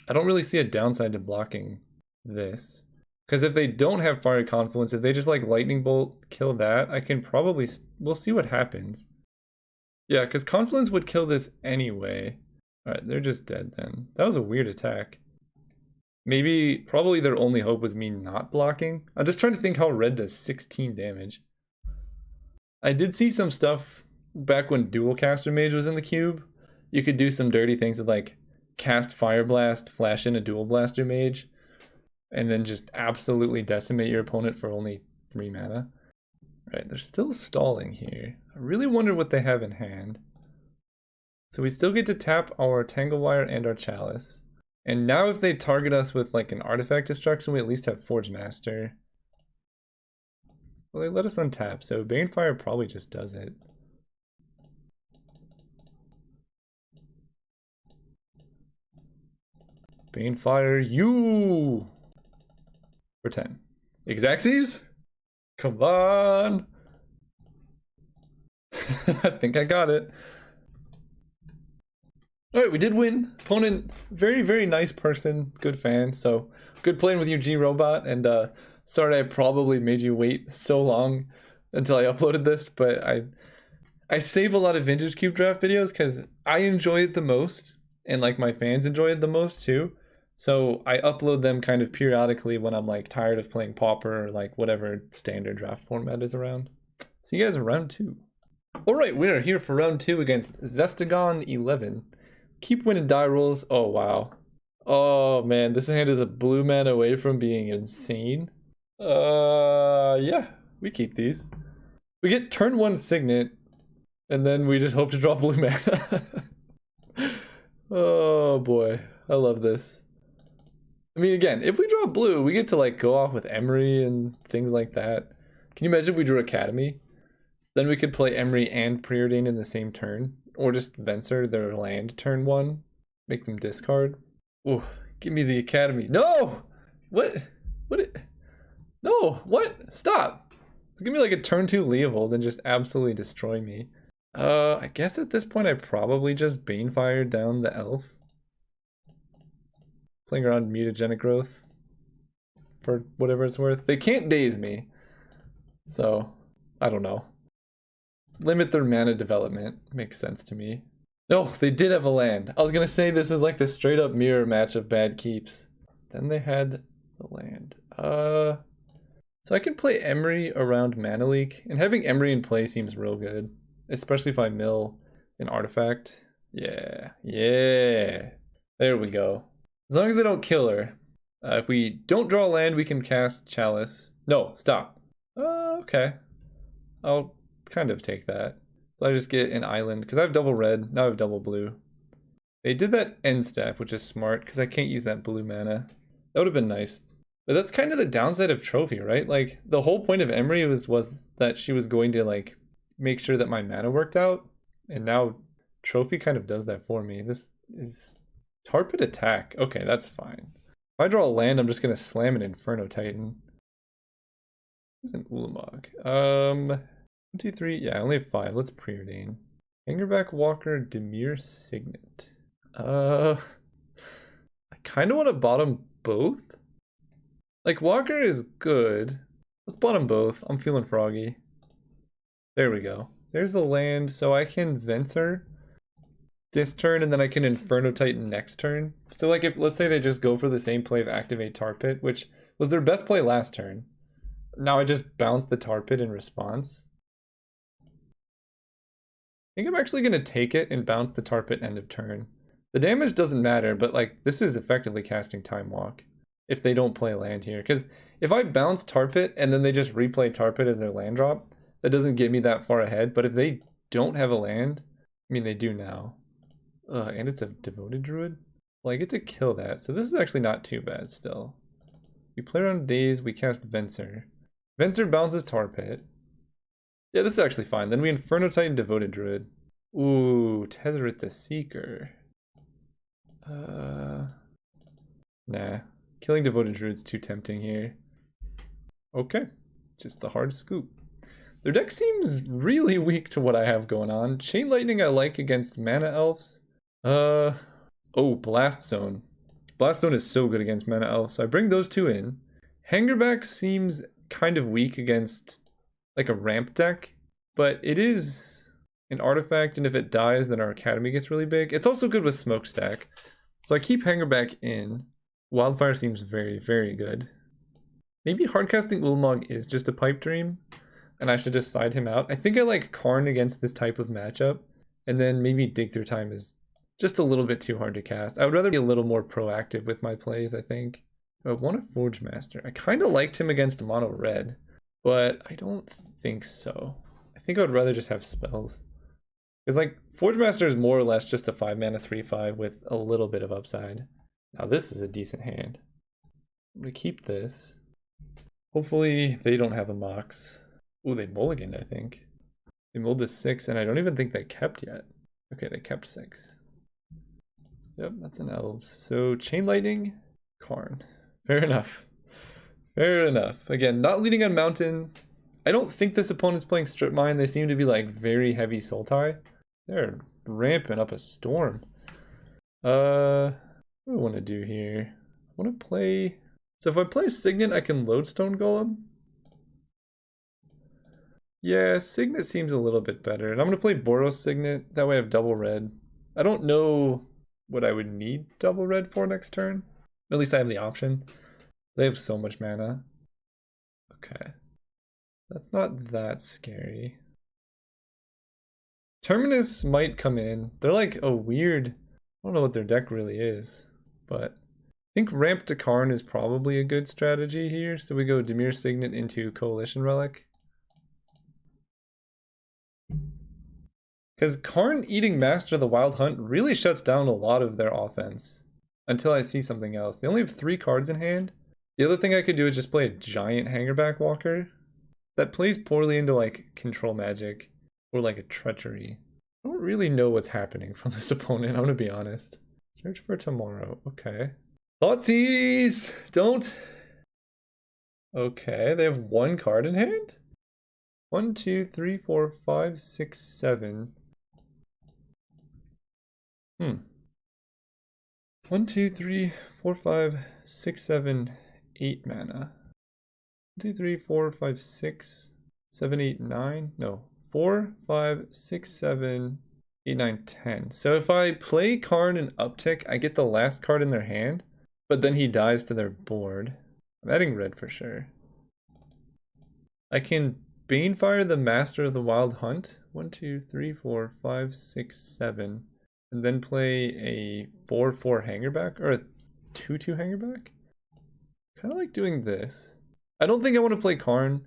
I don't really see a downside to blocking this. Because if they don't have Fiery Confluence, if they just like Lightning Bolt, kill that, I can probably... We'll see what happens. Yeah, because Confluence would kill this anyway. Alright, they're just dead then. That was a weird attack. Maybe, probably their only hope was me not blocking. I'm just trying to think how red does 16 damage. I did see some stuff back when Dual Caster Mage was in the cube. You could do some dirty things with like cast Fire Blast, flash in a Dual Blaster Mage, and then just absolutely decimate your opponent for only 3 mana. Right, they're still stalling here. I really wonder what they have in hand. So we still get to tap our Tanglewire and our Chalice. And now if they target us with like an artifact destruction, we at least have Forge Master. Well, they let us untap, so Banefire probably just does it. Banefire, you! For 10. Xaxes? Come on! I think I got it. Alright, we did win. Opponent, very, very nice person. Good fan. So, good playing with you, G-Robot. And sorry I probably made you wait so long until I uploaded this. But I save a lot of Vintage Cube Draft videos because I enjoy it the most. And like my fans enjoy it the most too. So I upload them kind of periodically when I'm like tired of playing Pauper or like whatever standard draft format is around. See you guys in round 2. Alright, we are here for round 2 against Zestagon 11. Keep winning die rolls. Oh, wow. Oh, man. This hand is a blue mana away from being insane. Yeah. We keep these. We get turn 1 Signet, and then we just hope to draw blue mana. Oh, boy. I love this. I mean, again, if we draw blue, we get to, like, go off with Emery and things like that. Can you imagine if we drew Academy? Then we could play Emery and Preordain in the same turn. Or just Venser their land turn 1. Make them discard. Ooh, give me the Academy. No! What? No, what? Stop! Give me like a turn 2 Leovold and just absolutely destroy me. I guess at this point I probably just Banefire down the Elf. Playing around Mutagenic Growth. For whatever it's worth. They can't daze me. So, I don't know. Limit their mana development. Makes sense to me. No, they did have a land. I was gonna say this is like the straight up mirror match of bad keeps. Then they had the land. So I can play Emery around Mana Leak, and having Emery in play seems real good. Especially if I mill an artifact. Yeah. There we go. As long as they don't kill her. If we don't draw land, we can cast Chalice. No, stop. Okay. I'll kind of take that. So I just get an island because I have double red. Now I have double blue. They did that end step, which is smart because I can't use that blue mana. That would have been nice. But that's kind of the downside of Trophy, right? Like the whole point of Emery was that she was going to like make sure that my mana worked out. And now Trophy kind of does that for me. This is Tarpit attack. Okay, that's fine. If I draw a land, I'm just gonna slam an Inferno Titan. There's an Ulamog. 1, 2, 3. Yeah, I only have 5. Let's preordain. Angerback Walker, Demir Signet. I kind of want to bottom both. Like, Walker is good. Let's bottom both. I'm feeling froggy. There we go. There's the land, so I can Venser this turn, and then I can Inferno Titan next turn. So, like, if, let's say they just go for the same play of Activate Tar Pit, which was their best play last turn. Now I just bounce the Tar Pit in response. I think I'm actually going to take it and bounce the Tar Pit end of turn. The damage doesn't matter, but like this is effectively casting Time Walk if they don't play land here. Because if I bounce Tar Pit and then they just replay Tar Pit as their land drop, that doesn't get me that far ahead. But if they don't have a land, I mean they do now. And it's a Devoted Druid? Well, I get to kill that, so this is actually not too bad still. We play around Daze, we cast Venser. Venser bounces Tar Pit. Yeah, this is actually fine. Then we Inferno Titan Devoted Druid. Ooh, Tezzeret the Seeker. Nah. Killing Devoted Druid's too tempting here. Okay. Just the hard scoop. Their deck seems really weak to what I have going on. Chain Lightning I like against Mana Elves. Oh, Blast Zone. Blast Zone is so good against Mana Elves, so I bring those two in. Hangerback seems kind of weak against like a ramp deck, but it is an artifact, and if it dies, then our Academy gets really big. It's also good with Smokestack, so I keep Hangerback in. Wildfire seems very, very good. Maybe hardcasting Ulamog is just a pipe dream, and I should just side him out. I think I like Karn against this type of matchup, and then maybe Dig Through Time is just a little bit too hard to cast. I would rather be a little more proactive with my plays, I think. I want a Forge Master. I kind of liked him against Mono Red, but I don't think so. I think I would rather just have spells. Because like Forge Master is more or less just a 5 mana 3/5 with a little bit of upside. Now this is a decent hand. I'm gonna keep this. Hopefully they don't have a Mox. Ooh, they mulliganed, I think. They mulled to 6, and I don't even think they kept yet. Okay, they kept 6. Yep, that's an Elves. So Chain Lightning, Karn. Fair enough. Fair enough. Again, not leading on Mountain. I don't think this opponent's playing Strip Mine. They seem to be like very heavy Soul Tie. They're ramping up a Storm. What do I want to do here? I want to play... So if I play Signet, I can Lodestone Golem. Yeah, Signet seems a little bit better. And I'm going to play Boros Signet. That way I have double red. I don't know what I would need double red for next turn. At least I have the option. They have so much mana. Okay. That's not that scary. Terminus might come in. They're like a weird... I don't know what their deck really is. But I think Ramp to Karn is probably a good strategy here. So we go Dimir Signet into Coalition Relic. Because Karn eating Master of the Wild Hunt really shuts down a lot of their offense. Until I see something else. They only have 3 cards in hand. The other thing I could do is just play a giant Hangerback Walker. That plays poorly into like Control Magic. Or like a Treachery. I don't really know what's happening from this opponent, I'm gonna be honest. Search for Tomorrow. Okay. Thoughtseize! Don't! Okay, they have 1 card in hand? 1, 2, 3, 4, 5, 6, 7. 1, 2, 3, 4, 5, 6, 7, 8 mana. 1, 2, 3, 4, 5, 6, 7, 8, 9. No. 4, 5, 6, 7, 8, 9, 10. So if I play Karn and Uptick, I get the last card in their hand, but then he dies to their board. I'm adding red for sure. I can Banefire the Master of the Wild Hunt. 1, 2, 3, 4, 5, 6, 7. And then play a 4/4 Hangerback, or a 2/2 Hangerback? Kind of like doing this. I don't think I want to play Karn.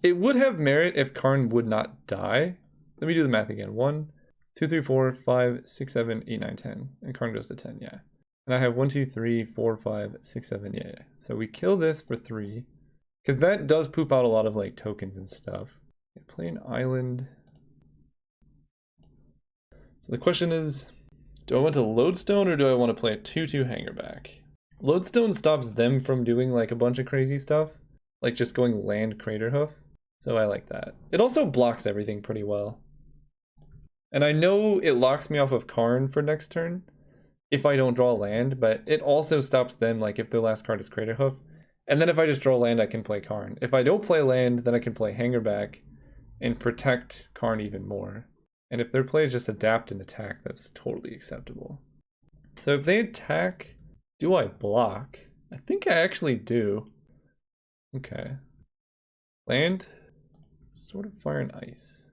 It would have merit if Karn would not die. Let me do the math again. 1, 2, 3, 4, 5, 6, 7, 8, 9, 10. And Karn goes to 10, yeah. And I have 1, 2, 3, 4, 5, 6, 7, yeah. So we kill this for 3. Because that does poop out a lot of like tokens and stuff. Play an island. So the question is, do I want to Lodestone or do I want to play a 2/2 Hangerback? Lodestone stops them from doing like a bunch of crazy stuff. Like just going land Craterhoof. So I like that. It also blocks everything pretty well. And I know it locks me off of Karn for next turn if I don't draw land, but it also stops them like if their last card is Craterhoof. And then if I just draw land, I can play Karn. If I don't play land, then I can play Hangerback and protect Karn even more. And if their play is just adapt and attack, that's totally acceptable. So if they attack, do I block? I think I actually do. Okay. Land, Sword of Fire and Ice.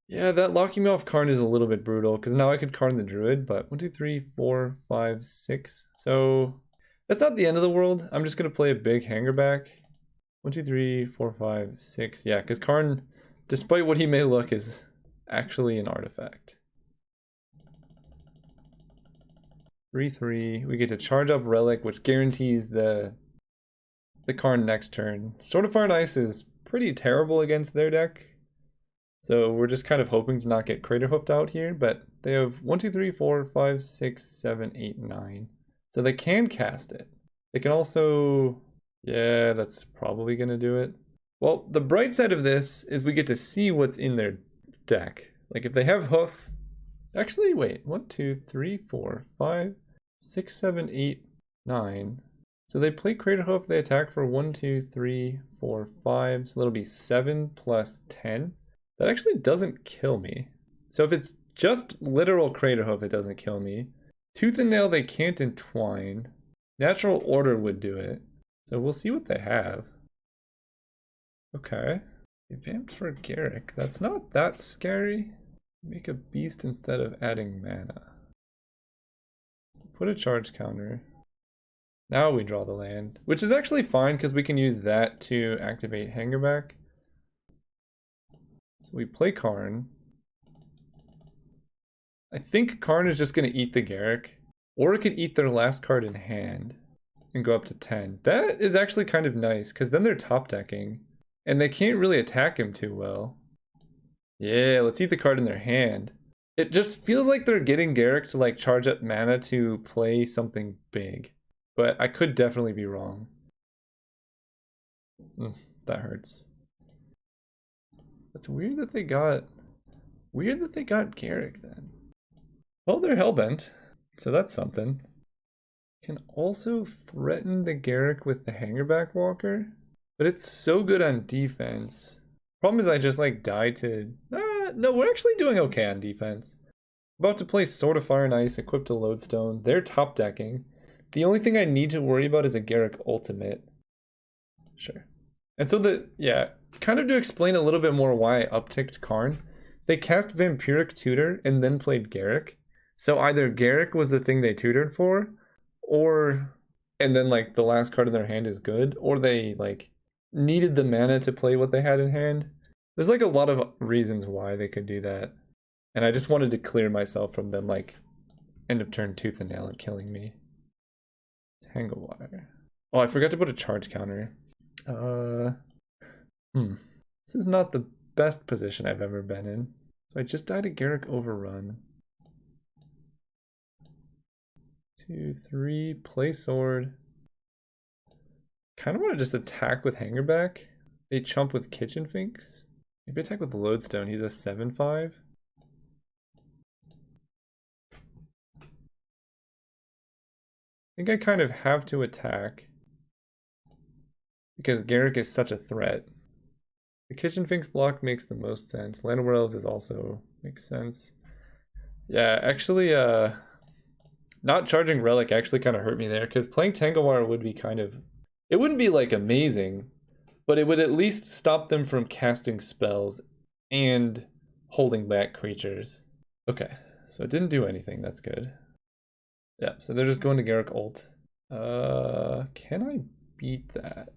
Yeah, that locking me off Karn is a little bit brutal, because now I could Karn the Druid, but 1, 2, 3, 4, 5, 6. So that's not the end of the world. I'm just going to play a big Hangerback. 1, 2, 3, 4, 5, 6. Yeah, because Karn, despite what he may look, is actually an artifact. 3/3. We get to charge up Relic, which guarantees the Karn next turn. Sword of Fire and Ice is pretty terrible against their deck. So we're just kind of hoping to not get Craterhoofed out here, but they have 1, 2, 3, 4, 5, 6, 7, 8, 9. So they can cast it. They can also... Yeah, that's probably going to do it. Well, the bright side of this is we get to see what's in their deck. Like if they have Hoof... Actually, wait. 1, 2, 3, 4, 5, 6, 7, 8, 9. So they play Craterhoof, they attack for 1, 2, 3, 4, 5. So that'll be 7 plus 10. That actually doesn't kill me. So if it's just literal Craterhoof, it doesn't kill me. Tooth and Nail, they can't entwine. Natural Order would do it. So we'll see what they have. Okay. They vamped for Garrick. That's not that scary. Make a beast instead of adding mana. Put a charge counter. Now we draw the land, which is actually fine because we can use that to activate Hangerback. So we play Karn. I think Karn is just going to eat the Garrick. Or it could eat their last card in hand and go up to 10. That is actually kind of nice, because then they're top decking. And they can't really attack him too well. Yeah, let's eat the card in their hand. It just feels like they're getting Garrick to like charge up mana to play something big. But I could definitely be wrong. That hurts. It's weird that they got Garrick then. Well, they're hellbent, so that's something. Can also threaten the Garrick with the Hangerback Walker, but it's so good on defense. Problem is I just like die to... no, we're actually doing okay on defense. About to play Sword of Fire and Ice equipped to Lodestone. They're top decking. The only thing I need to worry about is a Garrick ultimate. Sure. And so kind of to explain a little bit more why I upticked Karn, they cast Vampiric Tutor and then played Garrick. So either Garrick was the thing they tutored for, and then like the last card in their hand is good, or they like needed the mana to play what they had in hand. There's like a lot of reasons why they could do that. And I just wanted to clear myself from them like end of turn tooth and nail and killing me. Tangle Wire. Oh, I forgot to put a charge counter. This is not the best position I've ever been in. So I just died a Garrick Overrun. 2, 3, play sword. Kind of want to just attack with Hangerback. They chump with Kitchen Finks. Maybe attack with Lodestone. He's a 7/5. I think I kind of have to attack because Garrick is such a threat. The Kitchen Finks block makes the most sense. Land of Elves is also makes sense. Yeah, actually, not charging Relic actually kind of hurt me there because playing Tangle Wire would be kind of... It wouldn't be like amazing, but it would at least stop them from casting spells and holding back creatures. Okay, so it didn't do anything. That's good. Yeah, so they're just going to Garrick ult. Can I beat that?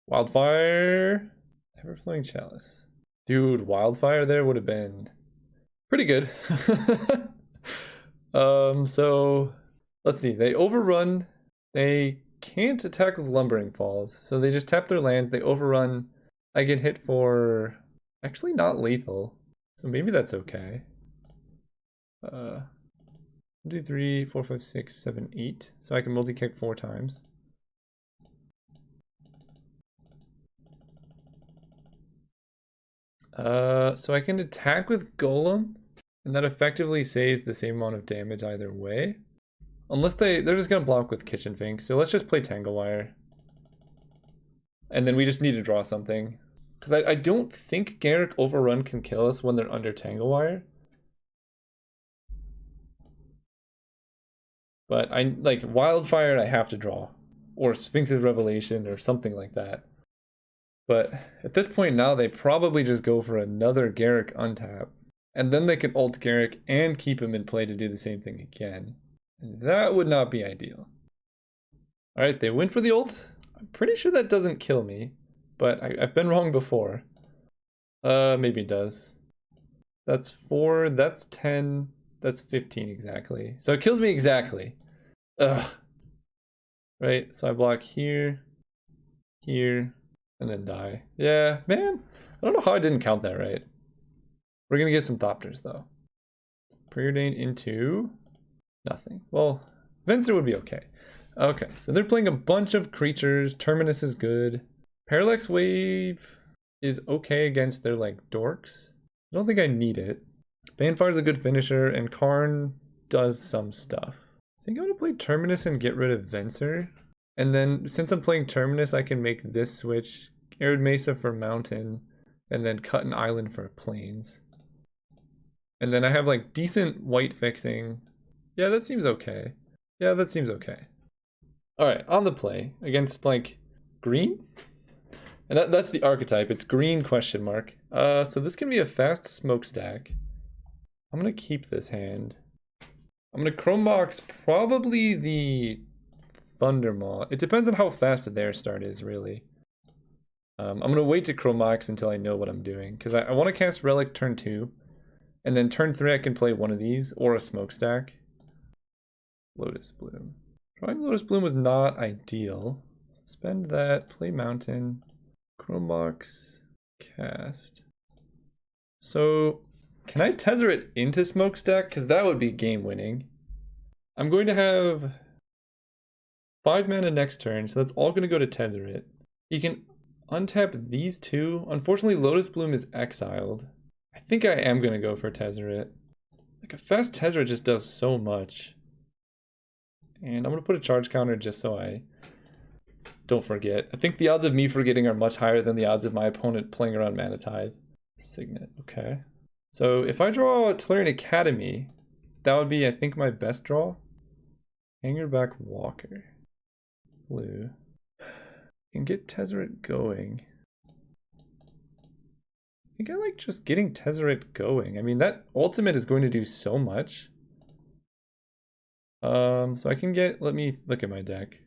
Wildfire. Everflowing Chalice. Dude, Wildfire there would have been pretty good. So let's see. They overrun. They can't attack with Lumbering Falls, so they just tap their lands. They overrun. I get hit for actually not lethal, so maybe that's okay. 1, 2, 3, 4, 5, 6, 7, 8. So I can multi-kick 4 times. So I can attack with Golem, and that effectively saves the same amount of damage either way. Unless they're just gonna block with Kitchen Fink. So let's just play Tangle Wire. And then we just need to draw something. Because I don't think Garrick Overrun can kill us when they're under Tangle Wire. But I like Wildfire I have to draw. Or Sphinx's Revelation or something like that. But at this point now they probably just go for another Garrick untap. And then they can ult Garrick and keep him in play to do the same thing again. And that would not be ideal. Alright, they went for the ult. I'm pretty sure that doesn't kill me. But I've been wrong before. Maybe it does. That's 4, that's 10, that's 15 exactly. So it kills me exactly. Ugh. Right, so I block here, here, and then die. Yeah, man. I don't know how I didn't count that right. We're gonna get some Thopters though. Preordained into nothing. Well, Venser would be okay. Okay, so they're playing a bunch of creatures. Terminus is good. Parallax Wave is okay against their like dorks. I don't think I need it. Banfire's a good finisher, and Karn does some stuff. I think I'm gonna play Terminus and get rid of Venser. And then since I'm playing Terminus, I can make this switch. Arid Mesa for Mountain, and then cut an island for Plains. And then I have like decent white fixing. Yeah, that seems okay. Yeah, that seems okay. Alright, on the play against like green? And that's the archetype. It's green question mark. So this can be a fast smokestack. I'm gonna keep this hand. I'm gonna Chrome Box probably the Thundermaw. It depends on how fast their start is, really. I'm gonna wait to Chrome Box until I know what I'm doing, because I want to cast Relic turn 2. And then turn 3 I can play one of these or a smokestack. Lotus Bloom. Drawing Lotus Bloom was not ideal. Suspend that, play Mountain, Chrome Box, cast. So can I Tezzeret into smokestack? Because that would be game winning. I'm going to have 5 mana next turn, so that's all going to go to Tezzeret. You can untap these two. Unfortunately, Lotus Bloom is exiled. I think I am going to go for Tezzeret. Like a fast Tezzeret just does so much. And I'm going to put a charge counter just so I don't forget. I think the odds of me forgetting are much higher than the odds of my opponent playing around Mana Tithe. Signet, okay. So if I draw Tolarian Academy, that would be, I think, my best draw. Hangerback Walker. Blue. Can get Tezzeret going. I think I like just getting Tezzeret going. I mean, that ultimate is going to do so much. So I can get, let me look at my deck.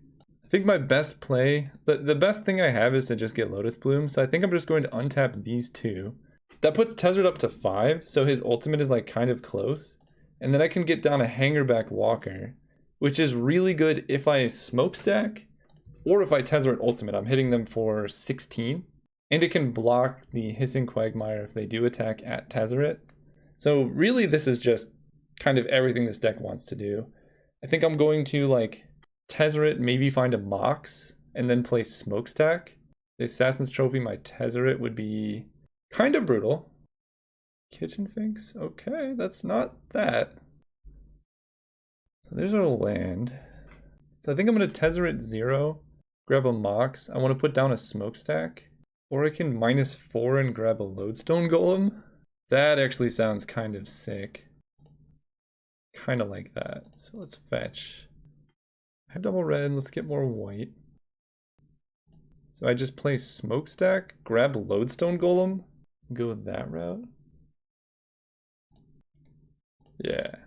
I think my best play, the best thing I have is to just get Lotus Bloom. So I think I'm just going to untap these two. That puts Tezzeret up to 5, so his ultimate is like kind of close. And then I can get down a Hangerback Walker, which is really good if I smokestack or if I Tezzeret ultimate. I'm hitting them for 16. And it can block the Hissing Quagmire if they do attack at Tezzeret. So really this is just kind of everything this deck wants to do. I think I'm going to like Tezzeret, maybe find a Mox, and then play Smokestack. The Assassin's Trophy, my Tezzeret would be kind of brutal. Kitchen Finks, okay, that's not that. So there's our land. So I think I'm going to Tezzeret 0, grab a Mox. I want to put down a Smokestack. Or I can -4 and grab a Lodestone Golem. That actually sounds kind of sick. Kind of like that. So let's fetch. I have double red, let's get more white. So I just play Smokestack, grab Lodestone Golem, and go with that route. Yeah.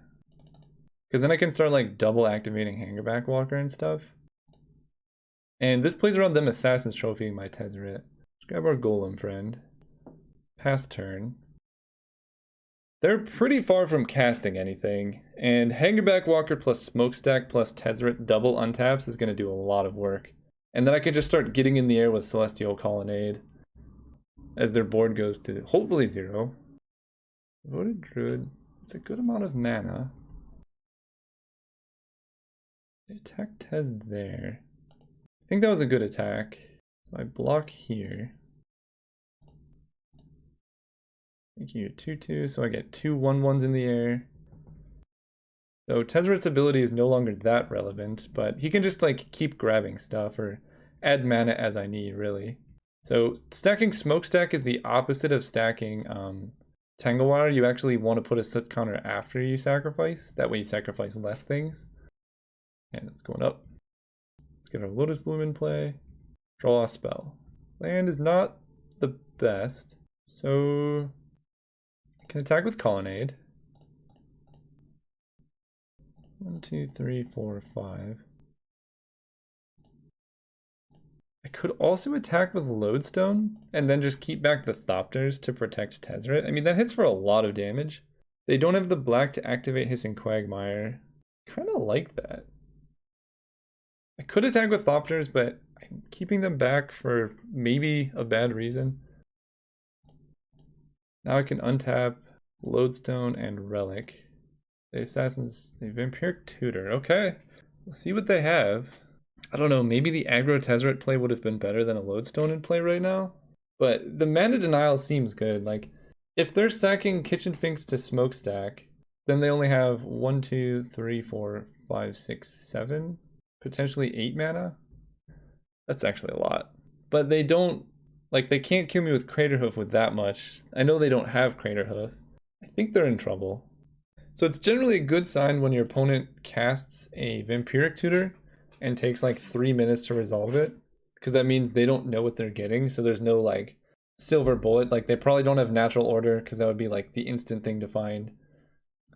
Because then I can start like double activating Hangerback Walker and stuff. And this plays around them Assassin's Trophy my Tezzeret. Let's grab our Golem friend. Pass turn. They're pretty far from casting anything, and Hangerback Walker plus Smokestack plus Tezzeret double untaps is going to do a lot of work. And then I can just start getting in the air with Celestial Colonnade as their board goes to hopefully 0. Voted Druid. It's a good amount of mana. They attack Tez there. I think that was a good attack. So I block here. Make you a 2/2, so I get 2 1/1s in the air. So Tezzeret's ability is no longer that relevant, but he can just like keep grabbing stuff or add mana as I need, really. So stacking Smokestack is the opposite of stacking Tanglewire. You actually want to put a soot counter after you sacrifice. That way you sacrifice less things. And it's going up. Let's get our Lotus Bloom in play. Draw a spell. Land is not the best, so I can attack with Colonnade. 1, 2, 3, 4, 5. I could also attack with Lodestone and then just keep back the Thopters to protect Tezzeret. I mean, that hits for a lot of damage. They don't have the black to activate Hissing Quagmire. Kind of like that. I could attack with Thopters, but I'm keeping them back for maybe a bad reason. Now I can untap Lodestone and Relic. The Assassins, the Vampiric Tutor. Okay, we'll see what they have. I don't know, maybe the aggro Tezzeret play would have been better than a Lodestone in play right now. But the mana denial seems good. Like, if they're sacking Kitchen Finks to Smokestack, then they only have 1, 2, 3, 4, 5, 6, 7, potentially 8 mana. That's actually a lot. But they don't, like, they can't kill me with Craterhoof with that much. I know they don't have Craterhoof. I think they're in trouble. So it's generally a good sign when your opponent casts a Vampiric Tutor and takes like 3 minutes to resolve it, because that means they don't know what they're getting. So there's no like silver bullet. Like, they probably don't have natural order, because that would be like the instant thing to find.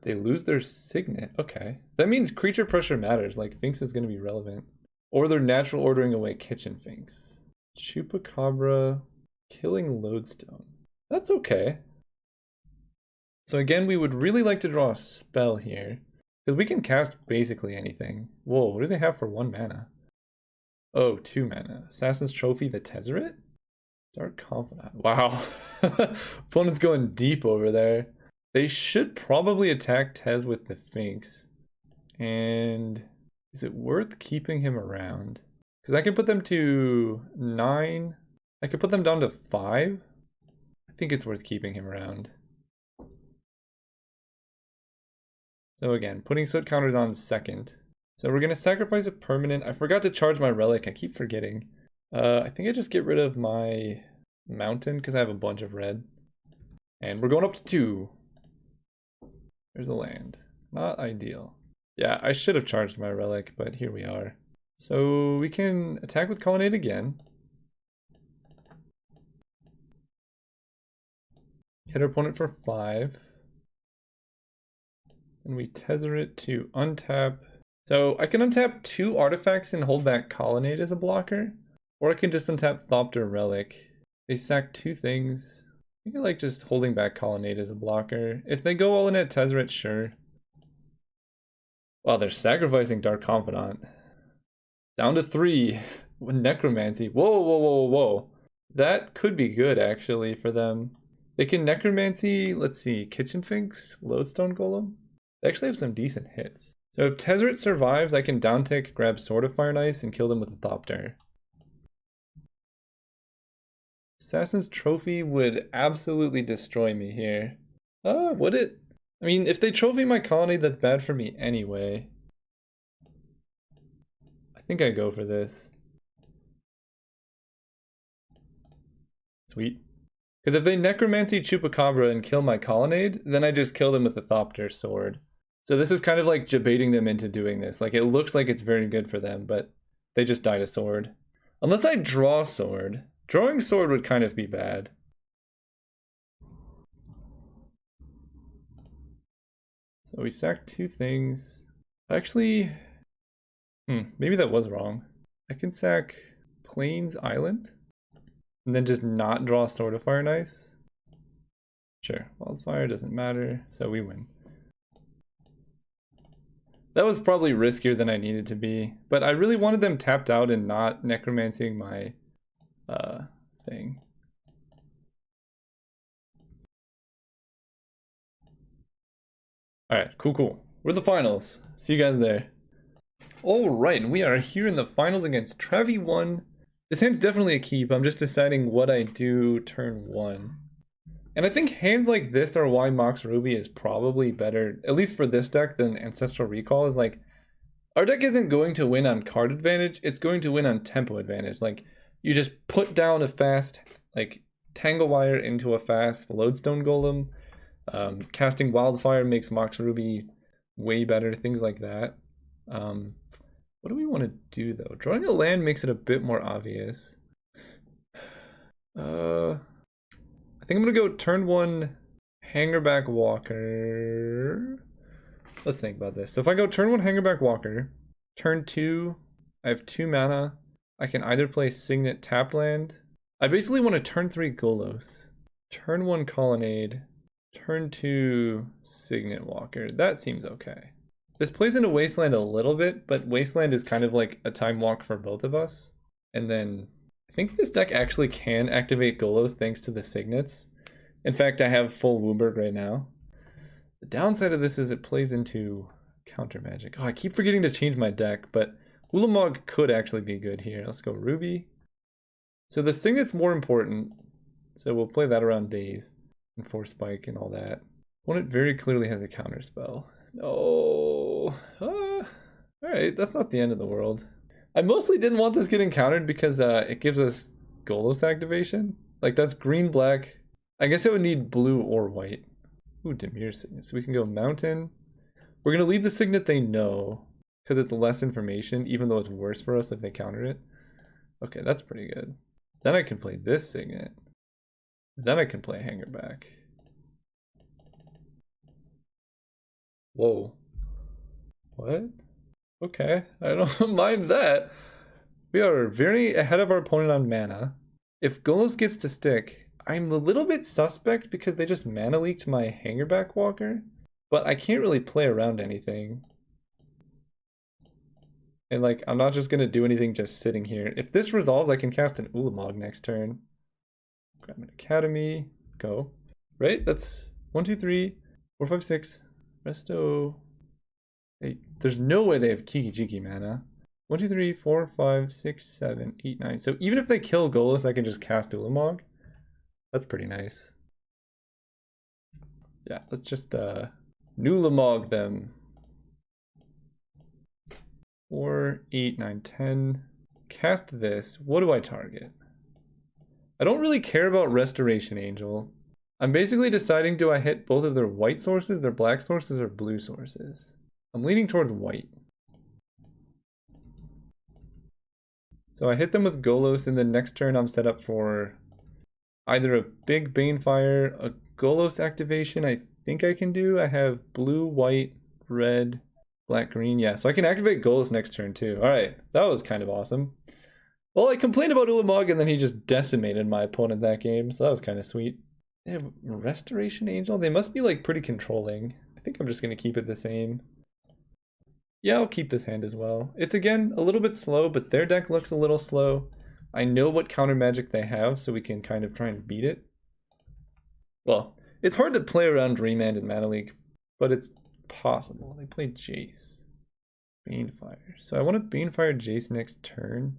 They lose their Signet. Okay, that means creature pressure matters. Like, Finks is going to be relevant, or they're natural ordering away Kitchen Finks. Chupacabra killing Lodestone. That's okay. So again, we would really like to draw a spell here, because we can cast basically anything. Whoa, what do they have for 1 mana? Oh, 2 mana. Assassin's Trophy, the Tezzeret? Dark Confidant. Wow. Opponent's going deep over there. They should probably attack Tez with the Sphinx. And is it worth keeping him around? Because I can put them to 9. I could put them down to 5. I think it's worth keeping him around. So again, putting soot counters on second. So we're going to sacrifice a permanent. I forgot to charge my relic. I keep forgetting. I think I just get rid of my mountain because I have a bunch of red. And we're going up to 2. There's a land. Not ideal. Yeah, I should have charged my relic, but here we are. So we can attack with Colonnade again. Hit our opponent for 5. And we Tezzeret to untap. So I can untap 2 artifacts and hold back Colonnade as a blocker. Or I can just untap Thopter Relic. They sack 2 things. I think I like just holding back Colonnade as a blocker. If they go all in at Tezzeret, sure. Wow, they're sacrificing Dark Confidant. Down to 3 with Necromancy. Whoa, whoa, whoa, whoa. That could be good, actually, for them. They can Necromancy, let's see, Kitchen Finks, Lodestone Golem. They actually have some decent hits. So if Tezzeret survives, I can downtick, grab Sword of Fire and Ice, and kill them with a Thopter. Assassin's Trophy would absolutely destroy me here. Would it? I mean, if they trophy my colony, that's bad for me anyway. I think I go for this. Sweet. Because if they Necromancy Chupacabra and kill my Colonnade, then I just kill them with the Thopter Sword. So this is kind of like debating them into doing this. Like, it looks like it's very good for them, but they just die to Sword. Unless I draw Sword. Drawing Sword would kind of be bad. So we sack 2 things. Actually, maybe that was wrong. I can sack Plains Island and then just not draw Sword of Fire and Ice. Sure, Wildfire doesn't matter, so we win. That was probably riskier than I needed to be, but I really wanted them tapped out and not necromancing my thing. Alright, cool. We're the finals. See you guys there. Alright, we are here in the finals against Travi1. This hand's definitely a keep. I'm just deciding what I do turn 1. And I think hands like this are why Mox Ruby is probably better, at least for this deck, than Ancestral Recall. Is like, our deck isn't going to win on card advantage, it's going to win on tempo advantage. Like, you just put down a fast, like, Tangle Wire into a fast Lodestone Golem. Casting Wildfire makes Mox Ruby way better, things like that. What do we want to do, though? Drawing a land makes it a bit more obvious. I think I'm going to go turn 1 Hangerback Walker. Let's think about this. So if I go turn 1 Hangerback Walker, turn 2, I have 2 mana. I can either play Signet Tap Land. I basically want to turn 3 Golos. Turn 1 Colonnade. Turn 2 Signet Walker. That seems okay. This plays into Wasteland a little bit, but Wasteland is kind of like a time walk for both of us. And then I think this deck actually can activate Golos thanks to the Signets. In fact, I have full Wooburg right now. The downside of this is it plays into Counter Magic. Oh, I keep forgetting to change my deck, but Ulamog could actually be good here. Let's go Ruby. So the Signet's more important, so we'll play that around Daze and Force Spike and all that. Opponent very clearly has a counter spell. No. Alright, that's not the end of the world. I mostly didn't want this getting countered because it gives us Golos activation. Like, that's green, black. I guess it would need blue or white. Ooh, Dimir Signet. So we can go Mountain. We're going to leave the Signet they know because it's less information, even though it's worse for us if they counter it. Okay, that's pretty good. Then I can play this Signet. Then I can play Hangerback. Whoa. What? Okay, I don't mind that. We are very ahead of our opponent on mana. If Golos gets to stick, I'm a little bit suspect because they just mana leaked my Hangerback Walker, but I can't really play around anything. And like, I'm not just gonna do anything just sitting here. If this resolves, I can cast an Ulamog next turn. Grab an Academy, go. Right? That's 1, 2, 3, 4, 5, 6. Resto. 8. There's no way they have Kiki Jiki mana. 1, 2, 3, 4, 5, 6, 7, 8, 9. So even if they kill Golos, I can just cast Ulamog. That's pretty nice. Yeah, let's just Nulamog them. 4, 8, 9, 10. Cast this. What do I target? I don't really care about Restoration Angel. I'm basically deciding, do I hit both of their white sources, their black sources, or blue sources? I'm leaning towards white. So I hit them with Golos, and then next turn I'm set up for either a big Banefire, a Golos activation I think I can do. I have blue, white, red, black, green. Yeah, so I can activate Golos next turn too. All right, that was kind of awesome. Well, I complained about Ulamog and then he just decimated my opponent that game, so that was kind of sweet. They have Restoration Angel. They must be like pretty controlling. I think I'm just going to keep it the same. Yeah, I'll keep this hand as well. It's again a little bit slow, but their deck looks a little slow. I know what counter magic they have, so we can kind of try and beat it. Well, it's hard to play around Remand and Mana Leak, but it's possible. They play Jace. Banefire. So I want to Banefire Jace next turn.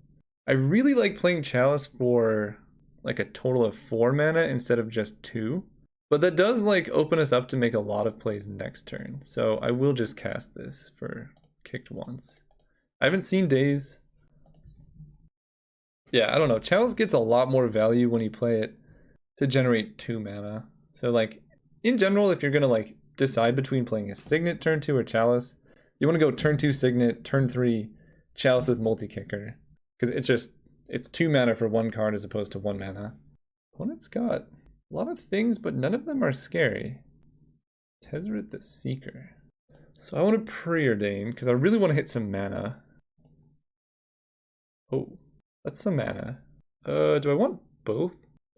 I really like playing Chalice for like a total of 4 mana instead of just 2. But that does like open us up to make a lot of plays next turn. So I will just cast this for kicked once. I haven't seen Days. Yeah, I don't know. Chalice gets a lot more value when you play it to generate 2 mana. So like in general, if you're gonna like decide between playing a Signet turn 2 or Chalice, you want to go turn 2 Signet, turn 3 Chalice with multi-kicker. Because it's 2 mana for 1 card as opposed to 1 mana. Opponent's got a lot of things, but none of them are scary. Tezzeret the Seeker. So I want to preordain because I really want to hit some mana. Oh, that's some mana. Do I want both?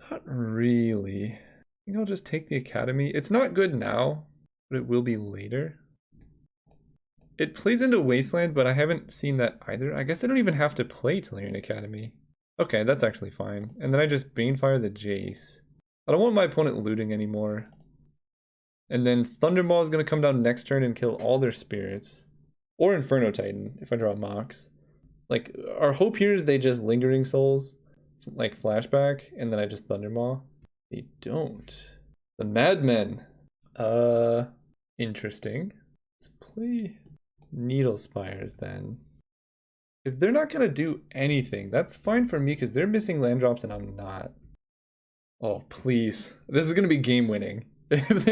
Not really. I think I'll just take the Academy. It's not good now, but it will be later. It plays into Wasteland, but I haven't seen that either. I guess I don't even have to play Tellurian Academy. Okay, that's actually fine. And then I just Banefire the Jace. I don't want my opponent looting anymore. And then Thunderball is going to come down next turn and kill all their spirits. Or Inferno Titan, if I draw Mox. Like, our hope here is they just Lingering Souls, like flashback, and then I just Thundermaw. They don't. The Madmen. Interesting. Let's play Needle Spires then. If they're not going to do anything, that's fine for me because they're missing land drops and I'm not. Oh, please. This is going to be game winning. If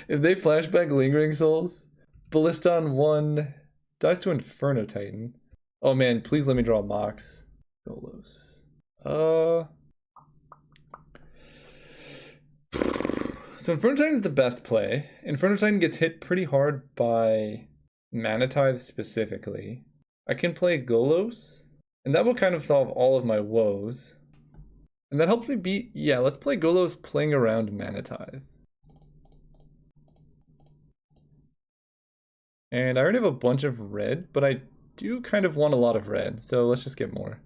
they flashback Lingering Souls, Ballista on 1, dies to Inferno Titan. Oh man, please let me draw Mox. Golos. So Inferno Titan's the best play. Inferno Titan gets hit pretty hard by Mana Tithe specifically. I can play Golos, and that will kind of solve all of my woes. And that helps me beat, yeah, let's play Golos playing around Mana Tithe. And I already have a bunch of red, but I do kind of want a lot of red, so let's just get more.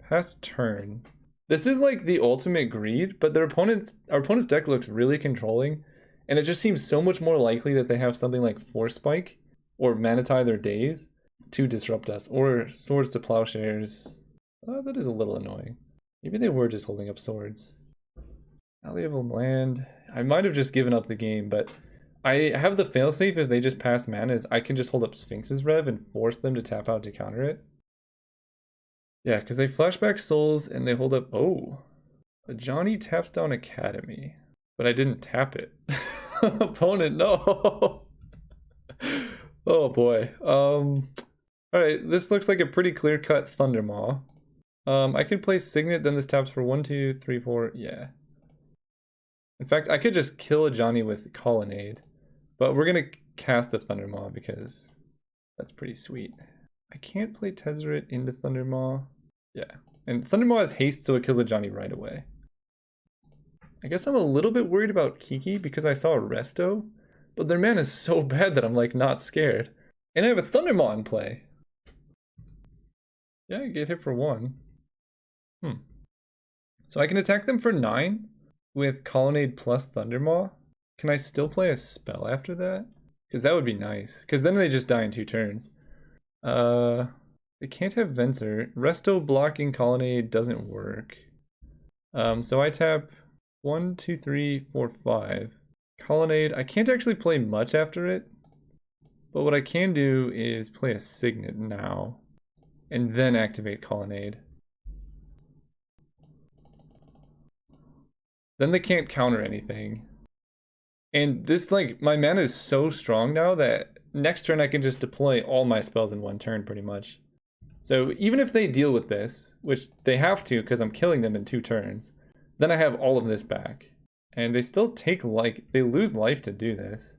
Pass turn. This is like the ultimate greed, but our opponent's deck looks really controlling, and it just seems so much more likely that they have something like Force Spike or Mana Tithe or Daze to disrupt us, or Swords to Plowshares. That is a little annoying. Maybe they were just holding up swords. Now they have a land. I might have just given up the game, but I have the failsafe if they just pass mana is I can just hold up Sphinx's Rev and force them to tap out to counter it. Yeah, because they flashback souls and they hold up. Oh, Johnny taps down Academy, but I didn't tap it. Opponent, no. Oh boy. All right, this looks like a pretty clear-cut Thundermaw. I can play Signet, then this taps for 1, 2, 3, 4. Yeah. In fact, I could just kill a Johnny with Colonnade, but we're gonna cast the Thundermaw because that's pretty sweet. I can't play Tezzeret into Thundermaw. Yeah, and Thundermaw has haste, so it kills a Johnny right away. I guess I'm a little bit worried about Kiki because I saw a Resto, but their mana is so bad that I'm like not scared. And I have a Thundermaw in play. Yeah, I get hit for 1. So I can attack them for 9 with Colonnade plus Thundermaw. Can I still play a spell after that? Because that would be nice. Because then they just die in 2 turns. They can't have Venser. Resto blocking Colonnade doesn't work. So I tap 1, 2, 3, 4, 5. Colonnade, I can't actually play much after it. But what I can do is play a Signet now. And then activate Colonnade. Then they can't counter anything. And this, like, my mana is so strong now that next turn I can just deploy all my spells in 1 turn pretty much. So even if they deal with this, which they have to because I'm killing them in 2 turns, then I have all of this back. And they still take, like, they lose life to do this.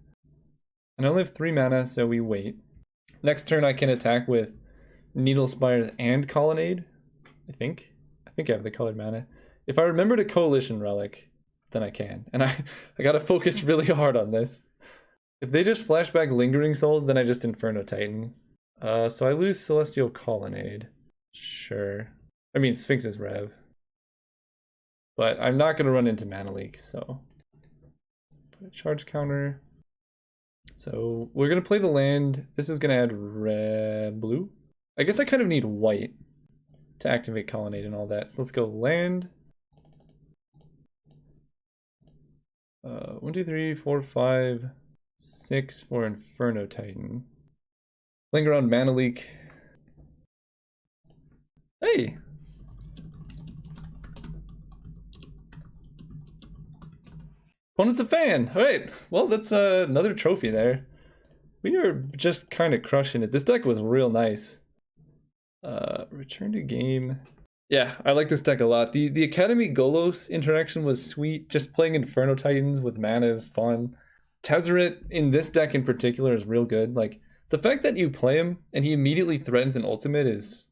And I only have 3 mana, so we wait. Next turn I can attack with Needle Spires and Colonnade, I think. I think I have the colored mana. If I remember to Coalition Relic, then I can. And I gotta focus really hard on this. If they just flashback Lingering Souls, then I just Inferno Titan. So I lose Celestial Colonnade. Sure. I mean, Sphinx's Rev. But I'm not gonna run into Mana Leak, so. Put a charge counter. So we're gonna play the land. This is gonna add red, blue. I guess I kind of need white to activate Colonnade and all that. So let's go land. 1, 2, 3, 4, 5, 6 for Inferno Titan. Playing around Mana Leak. Hey! Opponent's a fan! Alright, well that's another trophy there. We are just kind of crushing it. This deck was real nice. Return to game. Yeah, I like this deck a lot. The Academy Golos interaction was sweet. Just playing Inferno Titans with mana is fun. Tezzeret in this deck in particular is real good. Like, the fact that you play him and he immediately threatens an ultimate it's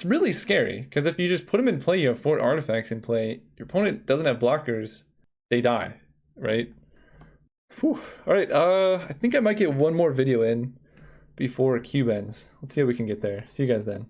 really scary. Because if you just put him in play, you have 4 artifacts in play, your opponent doesn't have blockers, they die, right? Whew. Alright, I think I might get one more video in before Cube ends. Let's see how we can get there. See you guys then.